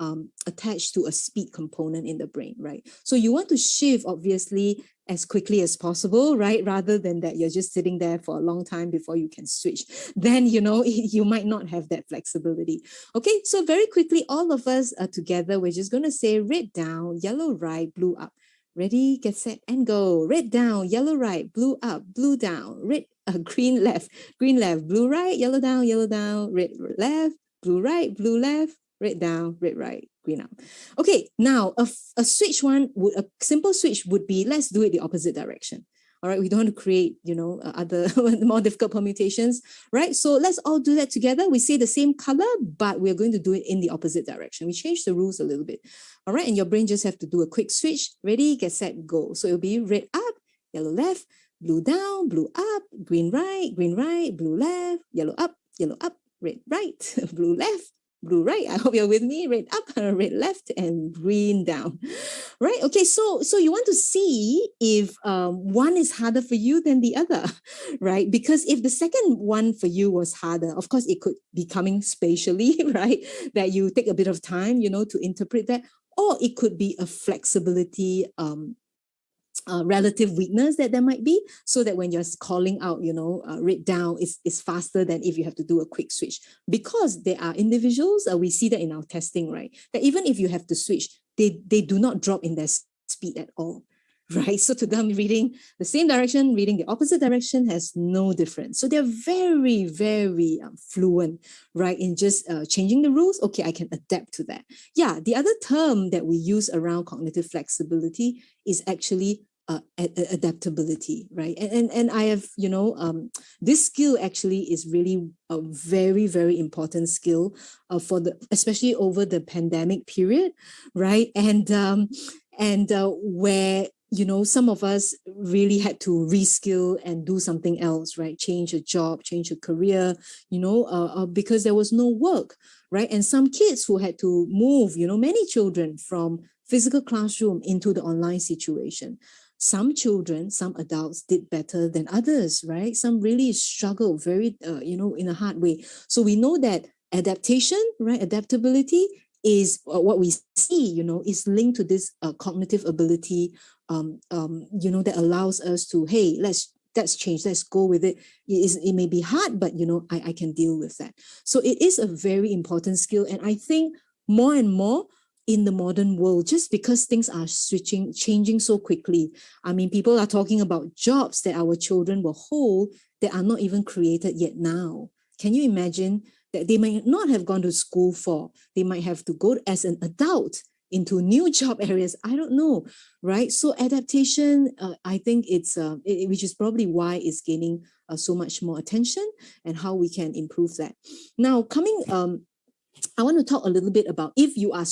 attached to a speed component in the brain, right? So you want to shift, obviously, as quickly as possible, right? Rather than that you're just sitting there for a long time before you can switch. Then, you might not have that flexibility. Okay, so very quickly, all of us are together. We're just going to say red down, yellow right, blue up. Ready, get set, and go. Red down, yellow right, blue up, blue down, green left, blue right, yellow down, red left, blue right, blue left, red down, red right, green up. Okay, now a simple switch would be, let's do it the opposite direction. All right, we don't want to create, other more difficult permutations, right? So let's all do that together. We say the same color, but we're going to do it in the opposite direction. We change the rules a little bit. All right, and your brain just have to do a quick switch. Ready, get set, go. So it'll be red up, yellow left, blue down, blue up, green right, blue left, yellow up, red right, blue left, blue right. I hope you're with me. Red up, red left, and green down. Right? Okay, so you want to see if one is harder for you than the other, right? Because if the second one for you was harder, of course, it could be coming spatially, right? That you take a bit of time, to interpret that, or it could be a flexibility relative weakness that there might be, so that when you're calling out, read down is faster than if you have to do a quick switch. Because there are individuals, we see that in our testing, right? That even if you have to switch, they do not drop in their speed at all. Right. So to them, reading the same direction, reading the opposite direction has no difference. So they're very, very fluent, right, in just changing the rules. Okay, I can adapt to that. Yeah. The other term that we use around cognitive flexibility is actually adaptability, right? And I have, this skill actually is really a very, very important skill especially over the pandemic period, right? And where some of us really had to reskill and do something else, right? Change a job, change a career, because there was no work, right? And some kids who had to move, many children from physical classroom into the online situation. Some children, some adults did better than others, right? Some really struggled very, in a hard way. So we know that adaptation, right? Adaptability is what we see, is linked to this cognitive ability, that allows us to, hey, let's change, let's go with it. It may be hard, but, I can deal with that. So it is a very important skill. And I think more and more in the modern world, just because things are changing so quickly. I mean, people are talking about jobs that our children will hold that are not even created yet now. Can you imagine that they might not have gone to school for? They might have to go as an adult into new job areas. I don't know, right? So adaptation, I think which is probably why it's gaining so much more attention, and how we can improve that. Now, I want to talk a little bit about if you are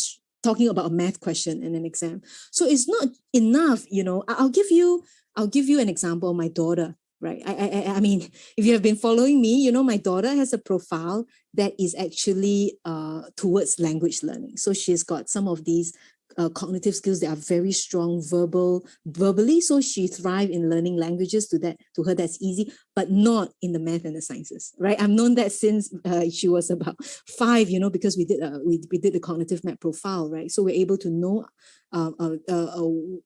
talking about a math question in an exam. So it's not enough, I'll give you an example. My daughter, right? I mean, if you have been following me, my daughter has a profile that is actually towards language learning. So she's got some of these cognitive skills that are very strong verbally. So she thrives in learning languages. To her, that's easy, but not in the math and the sciences, right? I've known that since she was about 5, because we did the cognitive map profile, right? So we're able to know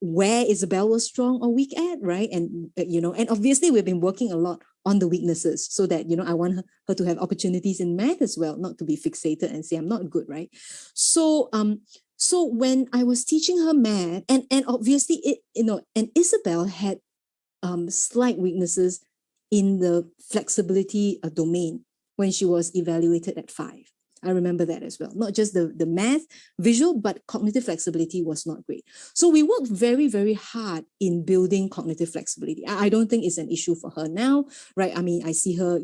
where Isabel was strong or weak at, right? And and obviously we've been working a lot on the weaknesses, so that I want her to have opportunities in math as well, not to be fixated and say I'm not good, right? So when I was teaching her math, and obviously and Isabel had slight weaknesses in the flexibility domain when she was evaluated at 5. I remember that as well. Not just the math, visual, but cognitive flexibility was not great. So we worked very, very hard in building cognitive flexibility. I don't think it's an issue for her now, right? I mean, I see her,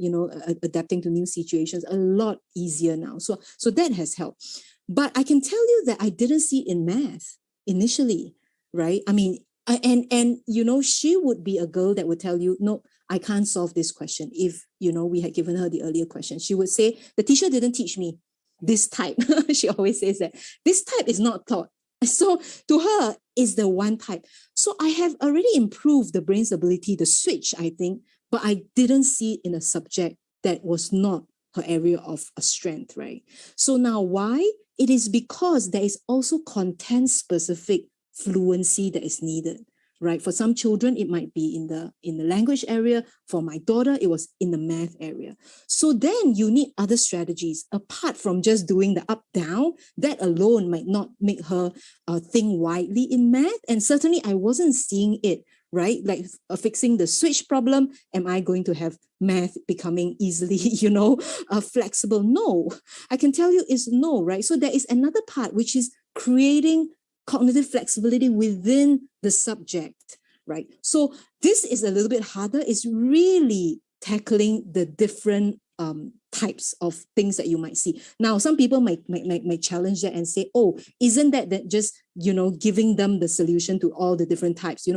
adapting to new situations a lot easier now. So that has helped. But I can tell you that I didn't see it in math initially, right? I mean, and she would be a girl that would tell you, no, I can't solve this question. If, we had given her the earlier question, she would say, the teacher didn't teach me this type. She always says that this type is not taught. So to her, is the one type. So I have already improved the brain's ability, the switch, I think, but I didn't see it in a subject that was not her area of strength, right? So now why? It is because there is also content-specific fluency that is needed, right? For some children, it might be in the language area. For my daughter, it was in the math area. So then you need other strategies apart from just doing the up-down. That alone might not make her think widely in math. And certainly I wasn't seeing it, right? Like fixing the switch problem. Am I going to have math becoming easily, flexible? No, I can tell you it's no, right? So there is another part, which is creating cognitive flexibility within the subject, right? So this is a little bit harder. It's really tackling the different types of things that you might see. Now, some people might challenge that and say, oh, isn't that just, giving them the solution to all the different types?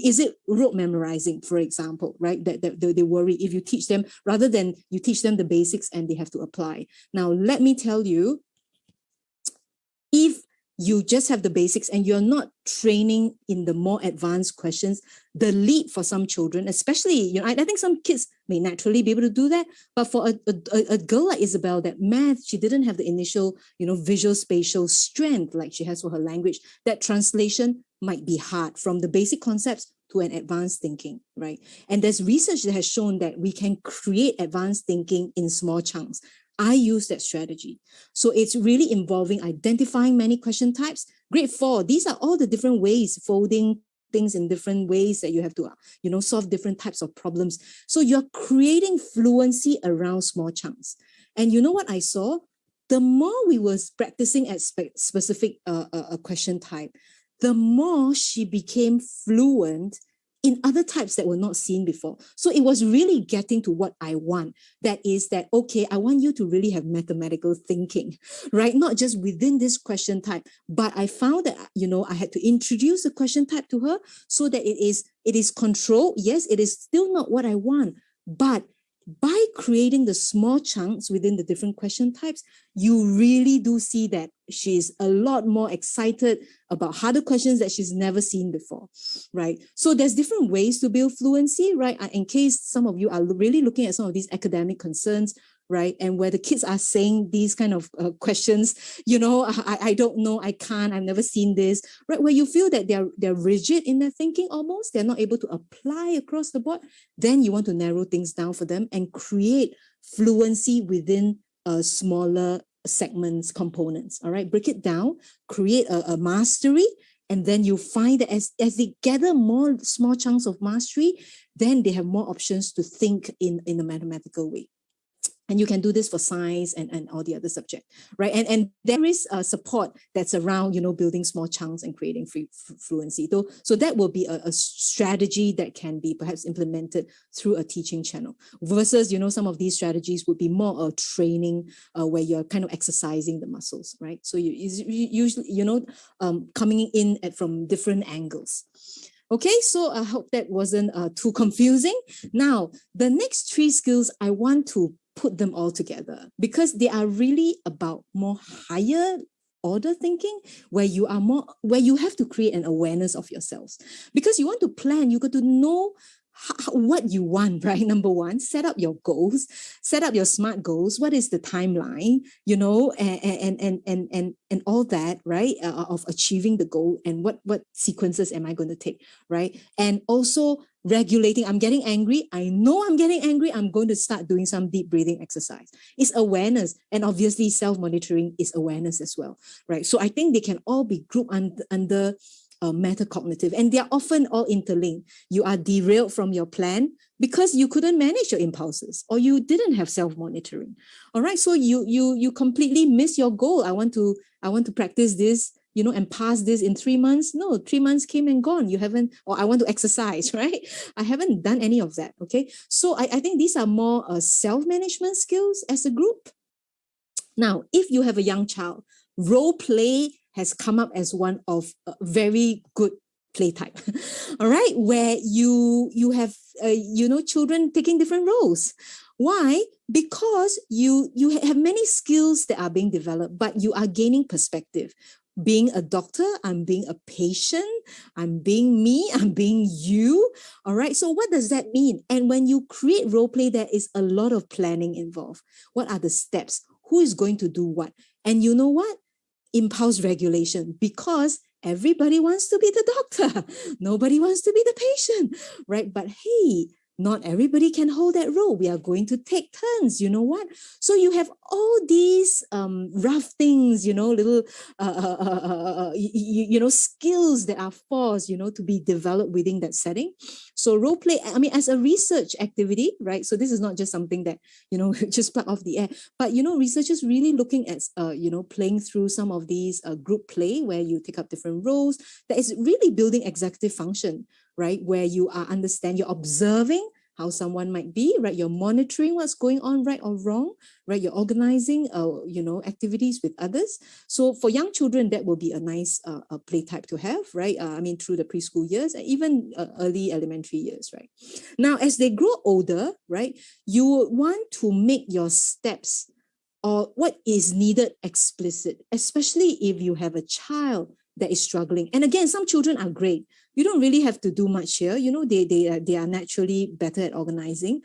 Is it rote memorizing, for example, right? That they worry if you teach them, rather than you teach them the basics and they have to apply. Now, let me tell you, if you just have the basics and you're not training in the more advanced questions, the leap for some children, especially, I think some kids may naturally be able to do that. But for a girl like Isabel, that math, she didn't have the initial, visual spatial strength like she has for her language. That translation might be hard from the basic concepts to an advanced thinking, right? And there's research that has shown that we can create advanced thinking in small chunks. I use that strategy. So it's really involving identifying many question types. Grade 4, these are all the different ways, folding things in different ways that you have to, solve different types of problems. So you're creating fluency around small chunks. And you know what I saw? The more we were practicing at specific question type, the more she became fluent in other types that were not seen before. So it was really getting to what I want. That is that, okay, I want you to really have mathematical thinking, right? Not just within this question type, but I found that, I had to introduce the question type to her so that it is controlled. Yes, it is still not what I want, but by creating the small chunks within the different question types, you really do see that she's a lot more excited about harder questions that she's never seen before, right? So there's different ways to build fluency, right? In case some of you are really looking at some of these academic concerns, right? And where the kids are saying these kind of questions, I don't know, I can't, I've never seen this, right? Where you feel that they're rigid in their thinking almost, they're not able to apply across the board, then you want to narrow things down for them and create fluency within smaller segments, components, all right? Break it down, create a mastery, and then you find that as they gather more small chunks of mastery, then they have more options to think in a mathematical way. And you can do this for science and all the other subjects, right? And there is support that's around, building small chunks and creating fluency. So that will be a strategy that can be perhaps implemented through a teaching channel versus, some of these strategies would be more a training where you're kind of exercising the muscles, right? So you usually, coming in from different angles. Okay, so I hope that wasn't too confusing. Now, the next 3 skills, I want to put them all together because they are really about more higher order thinking where you have to create an awareness of yourselves. Because you want to plan, you got to know what you want, right? Number 1, set up your goals, set up your SMART goals. What is the timeline, and all that, right? Of achieving the goal and what sequences am I going to take, right? And also regulating. I'm getting angry. I know I'm getting angry. I'm going to start doing some deep breathing exercise. It's awareness. And obviously self-monitoring is awareness as well, right? So I think they can all be grouped under metacognitive, and they're often all interlinked. You are derailed from your plan because you couldn't manage your impulses or you didn't have self-monitoring. All right, so you completely miss your goal. I want to practice this, and pass this in 3 months. No, 3 months came and gone. You haven't, or I want to exercise, right? I haven't done any of that. Okay, so I think these are more self-management skills as a group. Now, if you have a young child, role play has come up as one of a very good play type, all right, where you have children taking different roles. Why? Because you have many skills that are being developed, but you are gaining perspective. Being a doctor, I'm being a patient, I'm being me, I'm being you. All right. So what does that mean? And when you create role play, there is a lot of planning involved. What are the steps? Who is going to do what? And you know what? Impulse regulation, because everybody wants to be the doctor. Nobody wants to be the patient, right? But hey, not everybody can hold that role. We are going to take turns. You know what? So you have all these rough things, little, skills that are forced, to be developed within that setting. So role play, as a research activity, right? So this is not just something that, just pluck off the air, but, researchers really looking at, playing through some of these group play where you take up different roles that is really building executive function, right? Where you're observing how someone might be, right? You're monitoring what's going on, right or wrong, right? You're organizing, activities with others. So for young children, that will be a nice play type to have, right? Through the preschool years and even early elementary years, right? Now, as they grow older, right, you want to make your steps or what is needed explicit, especially if you have a child that is struggling. And again, some children are great. You don't really have to do much here. They are naturally better at organizing.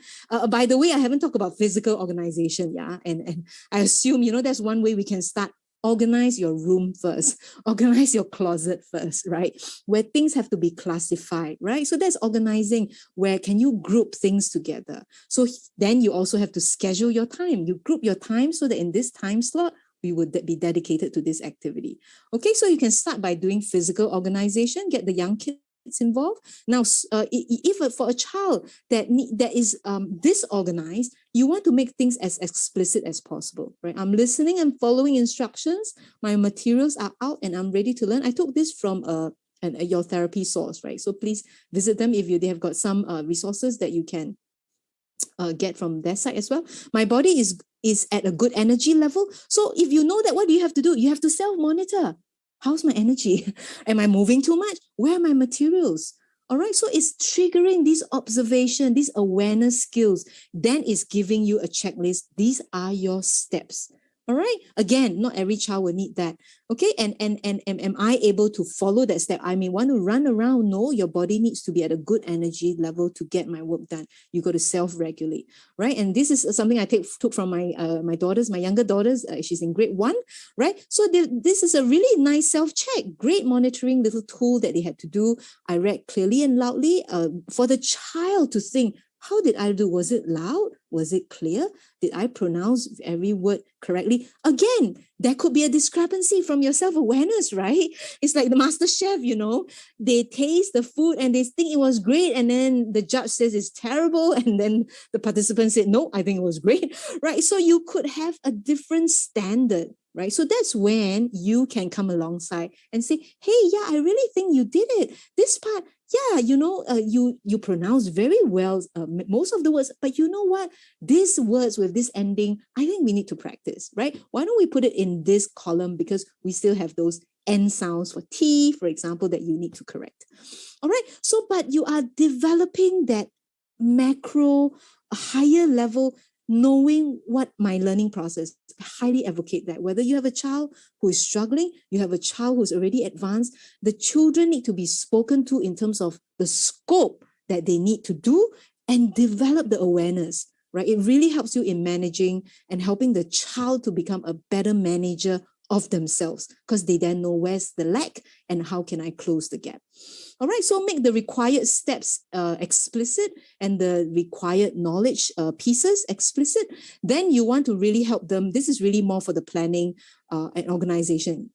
By the way, I haven't talked about physical organization, yeah. And I assume, that's one way we can start organize your room first, organize your closet first, right? Where things have to be classified, right? So that's organizing. Where can you group things together? So then you also have to schedule your time. You group your time so that in this time slot, we would be dedicated to this activity. Okay, so you can start by doing physical organization, get the young kids involved. Now, if for a child that is disorganized, you want to make things as explicit as possible, right? I'm listening and following instructions. My materials are out and I'm ready to learn. I took this from your therapy source, right? So please visit them if they have got some resources that you can get from their side as well. My body is at a good energy level. So if you know that, what do you have to do? You have to self-monitor. How's my energy? Am I moving too much? Where are my materials? All right. So it's triggering these observation, these awareness skills. Then it's giving you a checklist. These are your steps. All right. Again, not every child will need that. Okay. And am I able to follow that step? I may want to run around. No, your body needs to be at a good energy level to get my work done. You got to self-regulate, right? And this is something I took from my younger daughters. She's in grade 1, right? So this is a really nice self-check, great monitoring little tool that they had to do. I read clearly and loudly for the child to think, how did I do? Was it loud? Was it clear? Did I pronounce every word correctly? Again, there could be a discrepancy from your self-awareness, right? It's like the master chef, they taste the food and they think it was great. And then the judge says it's terrible. And then the participant said, no, I think it was great, right? So you could have a different standard, right? So that's when you can come alongside and say, hey, yeah, I really think you did it. This part, yeah, you pronounce very well most of the words, but you know what? These words with this ending, I think we need to practice, right? Why don't we put it in this column, because we still have those N sounds for T, for example, that you need to correct. All right. So, but you are developing that macro, higher level, knowing what my learning process. I highly advocate that. Whether you have a child who is struggling, you have a child who's already advanced, the children need to be spoken to in terms of the scope that they need to do and develop the awareness, right? It really helps you in managing and helping the child to become a better manager of themselves, because they then know where's the lack and how can I close the gap. All right, so make the required steps explicit and the required knowledge pieces explicit. Then you want to really help them. This is really more for the planning and organization.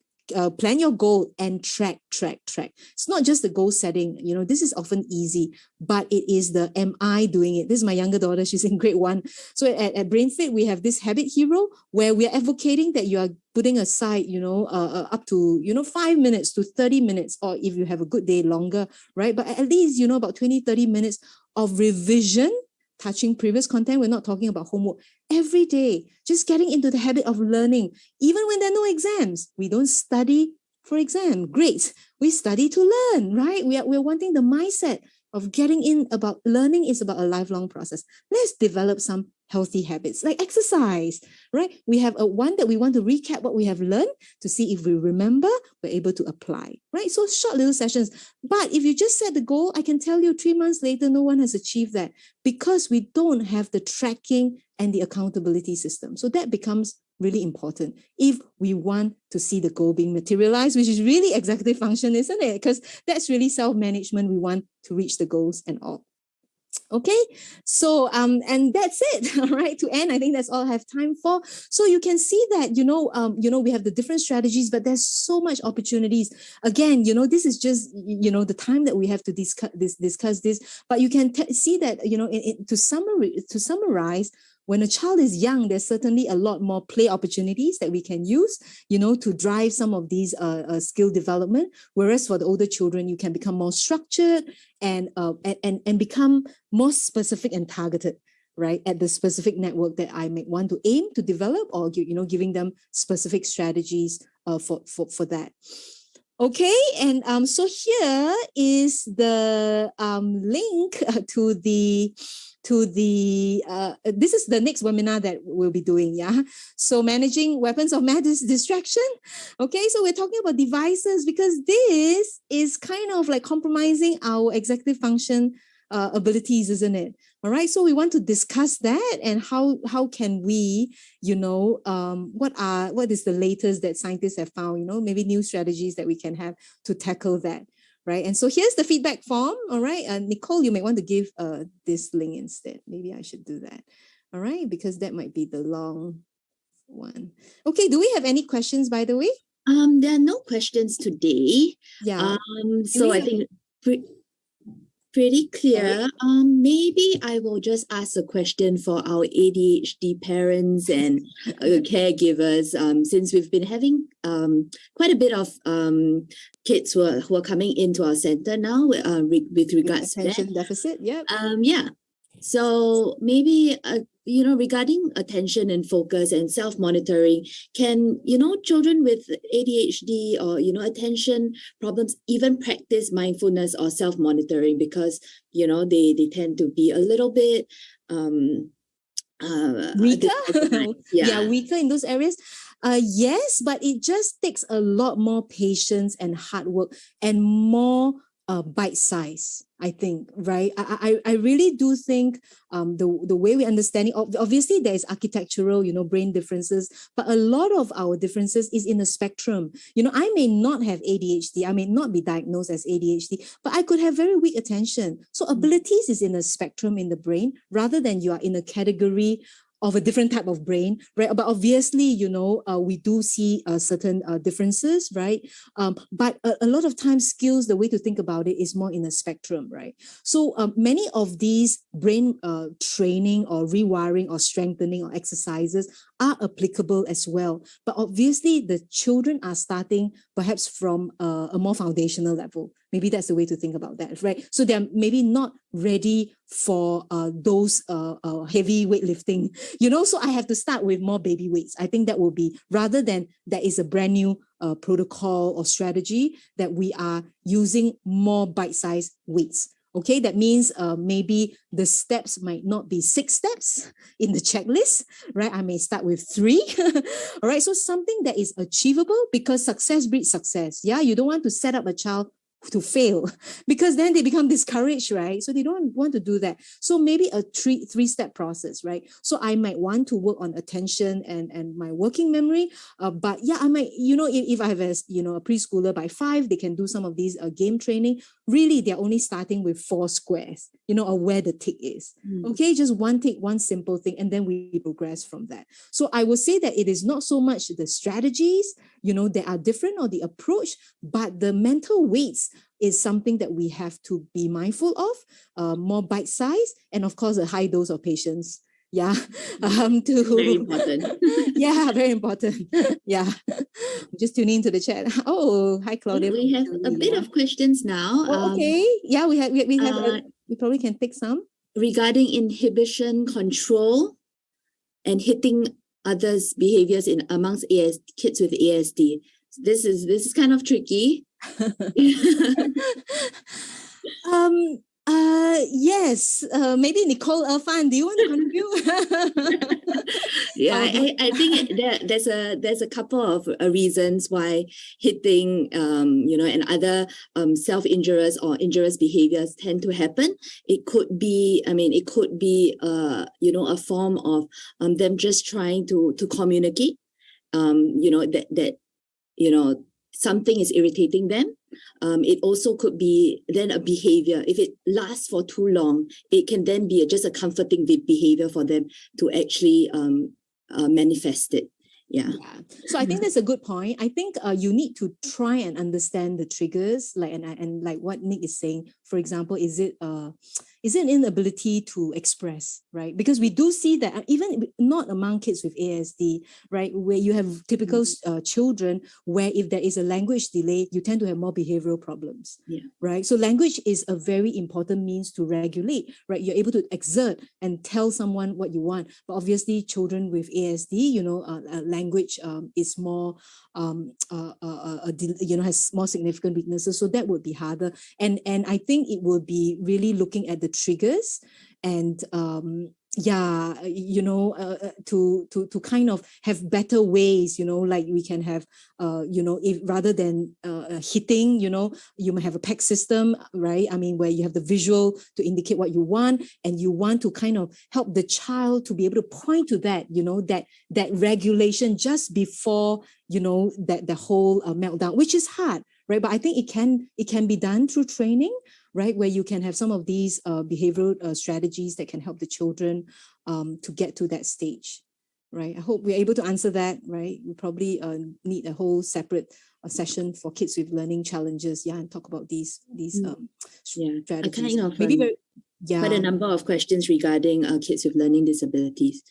Plan your goal and track. It's not just the goal setting. This is often easy, but it is the am I doing it? This is my younger daughter. She's in grade 1. So at BrainFit, we have this habit hero where we are advocating that you are putting aside, up to, 5 minutes to 30 minutes, or if you have a good day, longer, right? But at least, about 20, 30 minutes of revision, touching previous content. We're not talking about homework. Every day, just getting into the habit of learning, even when there are no exams. We don't study for exam. Great. We study to learn, right? We're wanting the mindset of getting in about learning is about a lifelong process. Let's develop some healthy habits like exercise, right? We have a one that we want to recap what we have learned to see if we remember, we're able to apply, right? So short little sessions. But if you just set the goal, I can tell you 3 months later, no one has achieved that because we don't have the tracking and the accountability system. So that becomes really important if we want to see the goal being materialized, which is really executive function, isn't it? Because that's really self-management. We want to reach the goals and all. Okay, so and that's it. All right, to end, I think that's all I have time for. So you can see that we have the different strategies, but there's so much opportunities. Again, this is just the time that we have to discuss this. But you can see that to summarize. When a child is young, there's certainly a lot more play opportunities that we can use, to drive some of these skill development. Whereas for the older children, you can become more structured and become more specific and targeted, right, at the specific network that I may want to aim to develop, or giving them specific strategies for that. Okay, and so here is the link to the this is the next webinar that we'll be doing. Yeah, so managing weapons of mass distraction. Okay, so we're talking about devices because this is kind of like compromising our executive function abilities, isn't it? All right, so we want to discuss that and how can we, what is the latest that scientists have found, maybe new strategies that we can have to tackle that, right? And so here's the feedback form. All right, Nicole, you may want to give this link instead. Maybe I should do that. All right, because that might be the long one. Okay, do we have any questions, by the way? There are no questions today. Yeah. So I think pretty clear. Maybe I will just ask a question for our ADHD parents and caregivers. Since we've been having quite a bit of kids who are coming into our center now with regards to attention deficit. Yep. Yeah. So maybe regarding attention and focus and self-monitoring, can children with ADHD or attention problems even practice mindfulness or self-monitoring, because they tend to be a little bit weaker? Yeah, weaker in those areas. Yes, but it just takes a lot more patience and hard work and more bite size, I think, right? I really do think the way we understand it, obviously there is architectural, brain differences, but a lot of our differences is in a spectrum. I may not have ADHD, I may not be diagnosed as ADHD, but I could have very weak attention. So abilities is in a spectrum in the brain rather than you are in a category of a different type of brain, right? But obviously, we do see certain differences, right? But a lot of times skills, the way to think about it is more in a spectrum, right? So many of these brain training or rewiring or strengthening or exercises are applicable as well. But obviously the children are starting perhaps from a more foundational level. Maybe that's the way to think about that, right? So they're maybe not ready for those heavy weightlifting, so I have to start with more baby weights. I think that will be, rather than that is a brand new protocol or strategy, that we are using more bite-sized weights. Okay, that means maybe the steps might not be 6 steps in the checklist, right? I may start with 3. All right, so something that is achievable, because success breeds success. Yeah, you don't want to set up a child to fail, because then they become discouraged, right? So they don't want to do that. So maybe a three-step process, right? So I might want to work on attention and my working memory. But yeah, I might, if I have a preschooler by 5, they can do some of these game training. Really, they're only starting with 4 squares, or where the tick is. Okay, just one tick, one simple thing, and then we progress from that. So I would say that it is not so much the strategies, that are different, or the approach, but the mental weights is something that we have to be mindful of, more bite size, and of course a high dose of patience. Yeah. Very important. Yeah, very important. Yeah. Just tuning into the chat. Oh, hi Claudia. We have a bit of questions now. Okay. Yeah, we have we probably can pick some. Regarding inhibition control and hitting others' behaviors amongst kids with ASD. This is kind of tricky. Yes. Maybe Nicole Irfan, do you want to contribute? Yeah, I think there's a couple of reasons why hitting, and other self-injurious or injurious behaviors tend to happen. It could be, a form of them just trying to communicate, that something is irritating them. It also could be then a behavior. If it lasts for too long, it can then be just a comforting behavior for them to actually manifest it. Yeah. So I think that's a good point. I think you need to try and understand the triggers, and like what Nick is saying. For example, is it an inability to express, right? Because we do see that even not among kids with ASD, right, where you have typical children where if there is a language delay, you tend to have more behavioral problems, right? So language is a very important means to regulate, right? You're able to exert and tell someone what you want. But obviously, children with ASD, language is more, has more significant weaknesses. So that would be harder. And I think it will be really looking at the triggers and to kind of have better ways, like we can have, if rather than hitting, you might have a PEG system, right? I mean, where you have the visual to indicate what you want, and you want to kind of help the child to be able to point to that, that regulation just before, that the whole meltdown, which is hard, right? But I think it can be done through training, right? Where you can have some of these behavioral strategies that can help the children to get to that stage, right? I hope we're able to answer that, right? We probably need a whole separate session for kids with learning challenges, and talk about these strategies. Maybe quite a number of questions regarding kids with learning disabilities.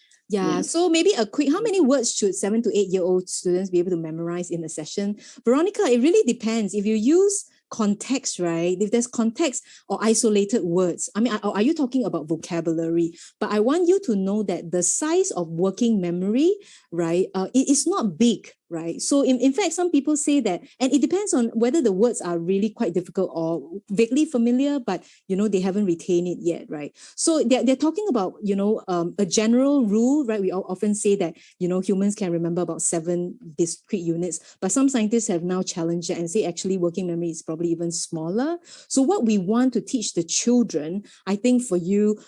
So maybe a quick, how many words should 7 to 8 year old students be able to memorize in a session? Veronica, it really depends. If you use context, right? If there's context or isolated words, I mean, are you talking about vocabulary? But I want you to know that the size of working memory, right, it is not big, right? So in fact, some people say that, and it depends on whether the words are really quite difficult or vaguely familiar, but, they haven't retained it yet, right? So they're talking about, a general rule, right? We often say that, humans can remember about 7 discrete units, but some scientists have now challenged it and say actually working memory is probably even smaller. So what we want to teach the children, I think for you,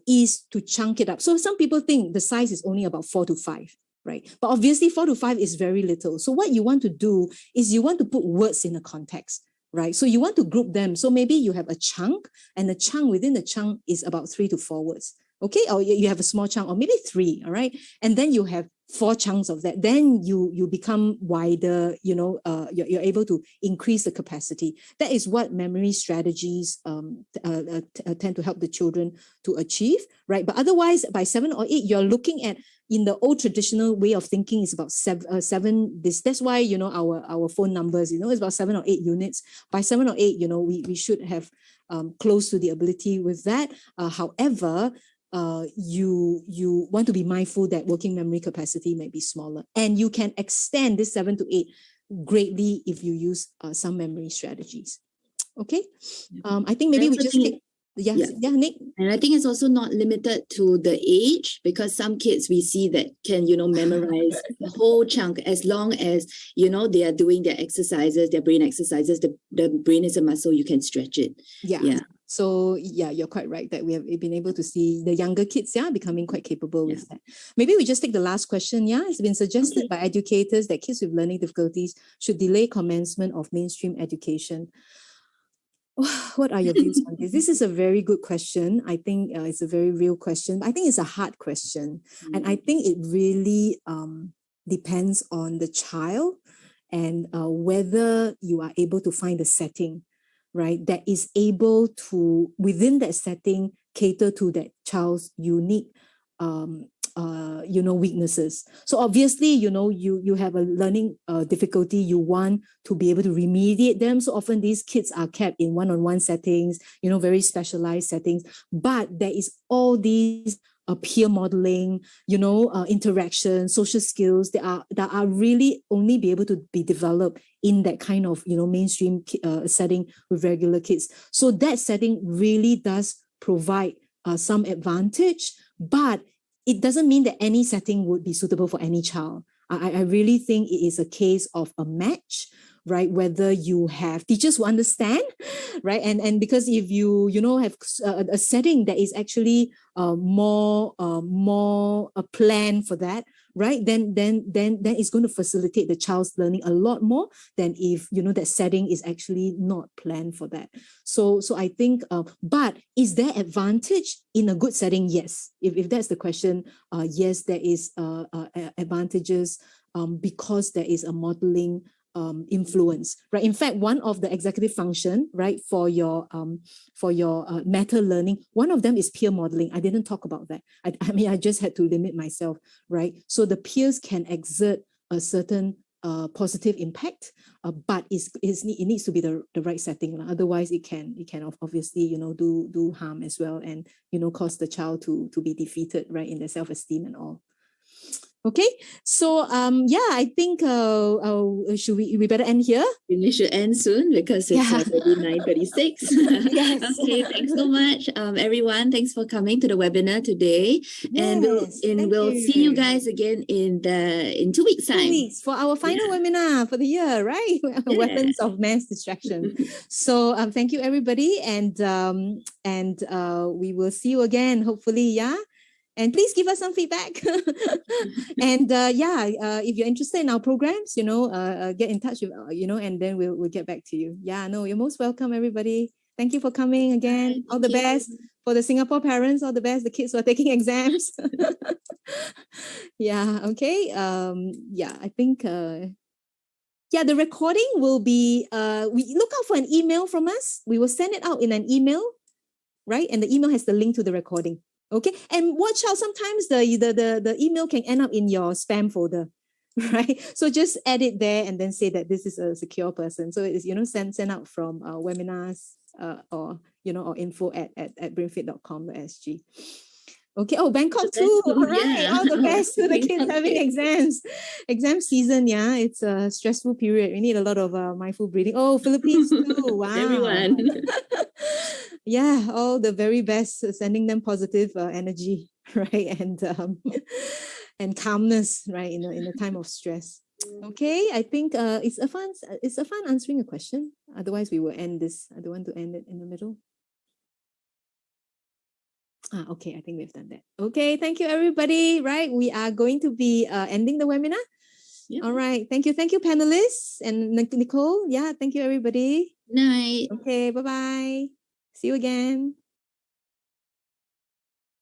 is to chunk it up. So some people think the size is only about 4 to 5. Right. But obviously 4 to 5 is very little. So what you want to do is you want to put words in a context, right? So you want to group them. So maybe you have a chunk, and the chunk within the chunk is about 3 to 4 words. Okay. Or you have a small chunk, or maybe 3. All right. And then you have 4 chunks of that. Then you become wider, you're able to increase the capacity. That is what memory strategies tend to help the children to achieve, right? But otherwise, by 7 or 8, you're looking at, in the old traditional way of thinking, is about seven. That's why, our phone numbers, is about 7 or 8 units. By 7 or 8, we should have close to the ability with that. However, you want to be mindful that working memory capacity may be smaller, and you can extend this 7 to 8 greatly if you use some memory strategies. Okay. I think maybe we just take. Nick. And I think it's also not limited to the age, because some kids we see that can, memorize the whole chunk, as long as, they are doing their exercises, their brain exercises. The brain is a muscle, you can stretch it. Yeah. So you're quite right that we have been able to see the younger kids, becoming quite capable with that. Maybe we just take the last question. It's been suggested by educators that kids with learning difficulties should delay commencement of mainstream education. What are your views on this? This is a very good question. I think it's a very real question. I think it's a hard question. And I think it really depends on the child and whether you are able to find a setting, right, that is able to, within that setting, cater to that child's unique weaknesses. So obviously, you have a learning difficulty, you want to be able to remediate them. So often these kids are kept in one-on-one settings, very specialized settings, but there is all these peer modeling, interaction, social skills that are really only be able to be developed in that kind of, mainstream setting with regular kids. So that setting really does provide some advantage, but it doesn't mean that any setting would be suitable for any child. I really think it is a case of a match, right? Whether you have teachers who understand, right? And because if you have a setting that is actually more a plan for that, right? Then it's going to facilitate the child's learning a lot more than if that setting is actually not planned for that. So I think, but is there advantage in a good setting? Yes. If that's the question, yes, there is advantages because there is a modeling influence, right? In fact, one of the executive function, right, for your meta learning, one of them is peer modeling. I didn't talk about that. I just had to limit myself, right? So the peers can exert a certain positive impact, but it needs to be the right setting. Otherwise, it can obviously do harm as well, and cause the child to be defeated, right, in their self-esteem and all. Okay, so I think should we better end here? We should end soon because it's Yeah. already 9:36. Yes. Okay, thanks so much, everyone. Thanks for coming to the webinar today. And we'll see you guys again in 2 weeks' 2 time. weeks for our final webinar for the year, right? Weapons of mass distraction. So thank you everybody, and we will see you again hopefully. Yeah. And please give us some feedback. And if you're interested in our programs, get in touch with, and then we'll get back to you. Yeah, no, you're most welcome, everybody. Thank you for coming again. Bye. All the Thank you. best for the Singapore parents. All the best. The kids who are taking exams. Yeah. Okay. I think. The recording will be. We look out for an email from us. We will send it out in an email, right? And the email has the link to the recording. Okay, and watch out. Sometimes the email can end up in your spam folder, right? So just add it there and then say that this is a secure person. So it's send out from webinars or info at brainfit.com.sg. Okay. Oh, Bangkok too. All right. Yeah. All the best to the kids having exams. Exam season. Yeah, it's a stressful period. We need a lot of mindful breathing. Oh, Philippines too. Wow. Everyone. Yeah, all the very best. Sending them positive energy, right, and calmness, right, in a time of stress. Okay, I think it's a fun answering a question. Otherwise, we will end this. I don't want to end it in the middle. Okay, I think we've done that. Okay, thank you, everybody. Right, we are going to be ending the webinar. Yep. All right, thank you, panelists and Nicole. Yeah, thank you, everybody. Night. Okay, bye-bye. See you again.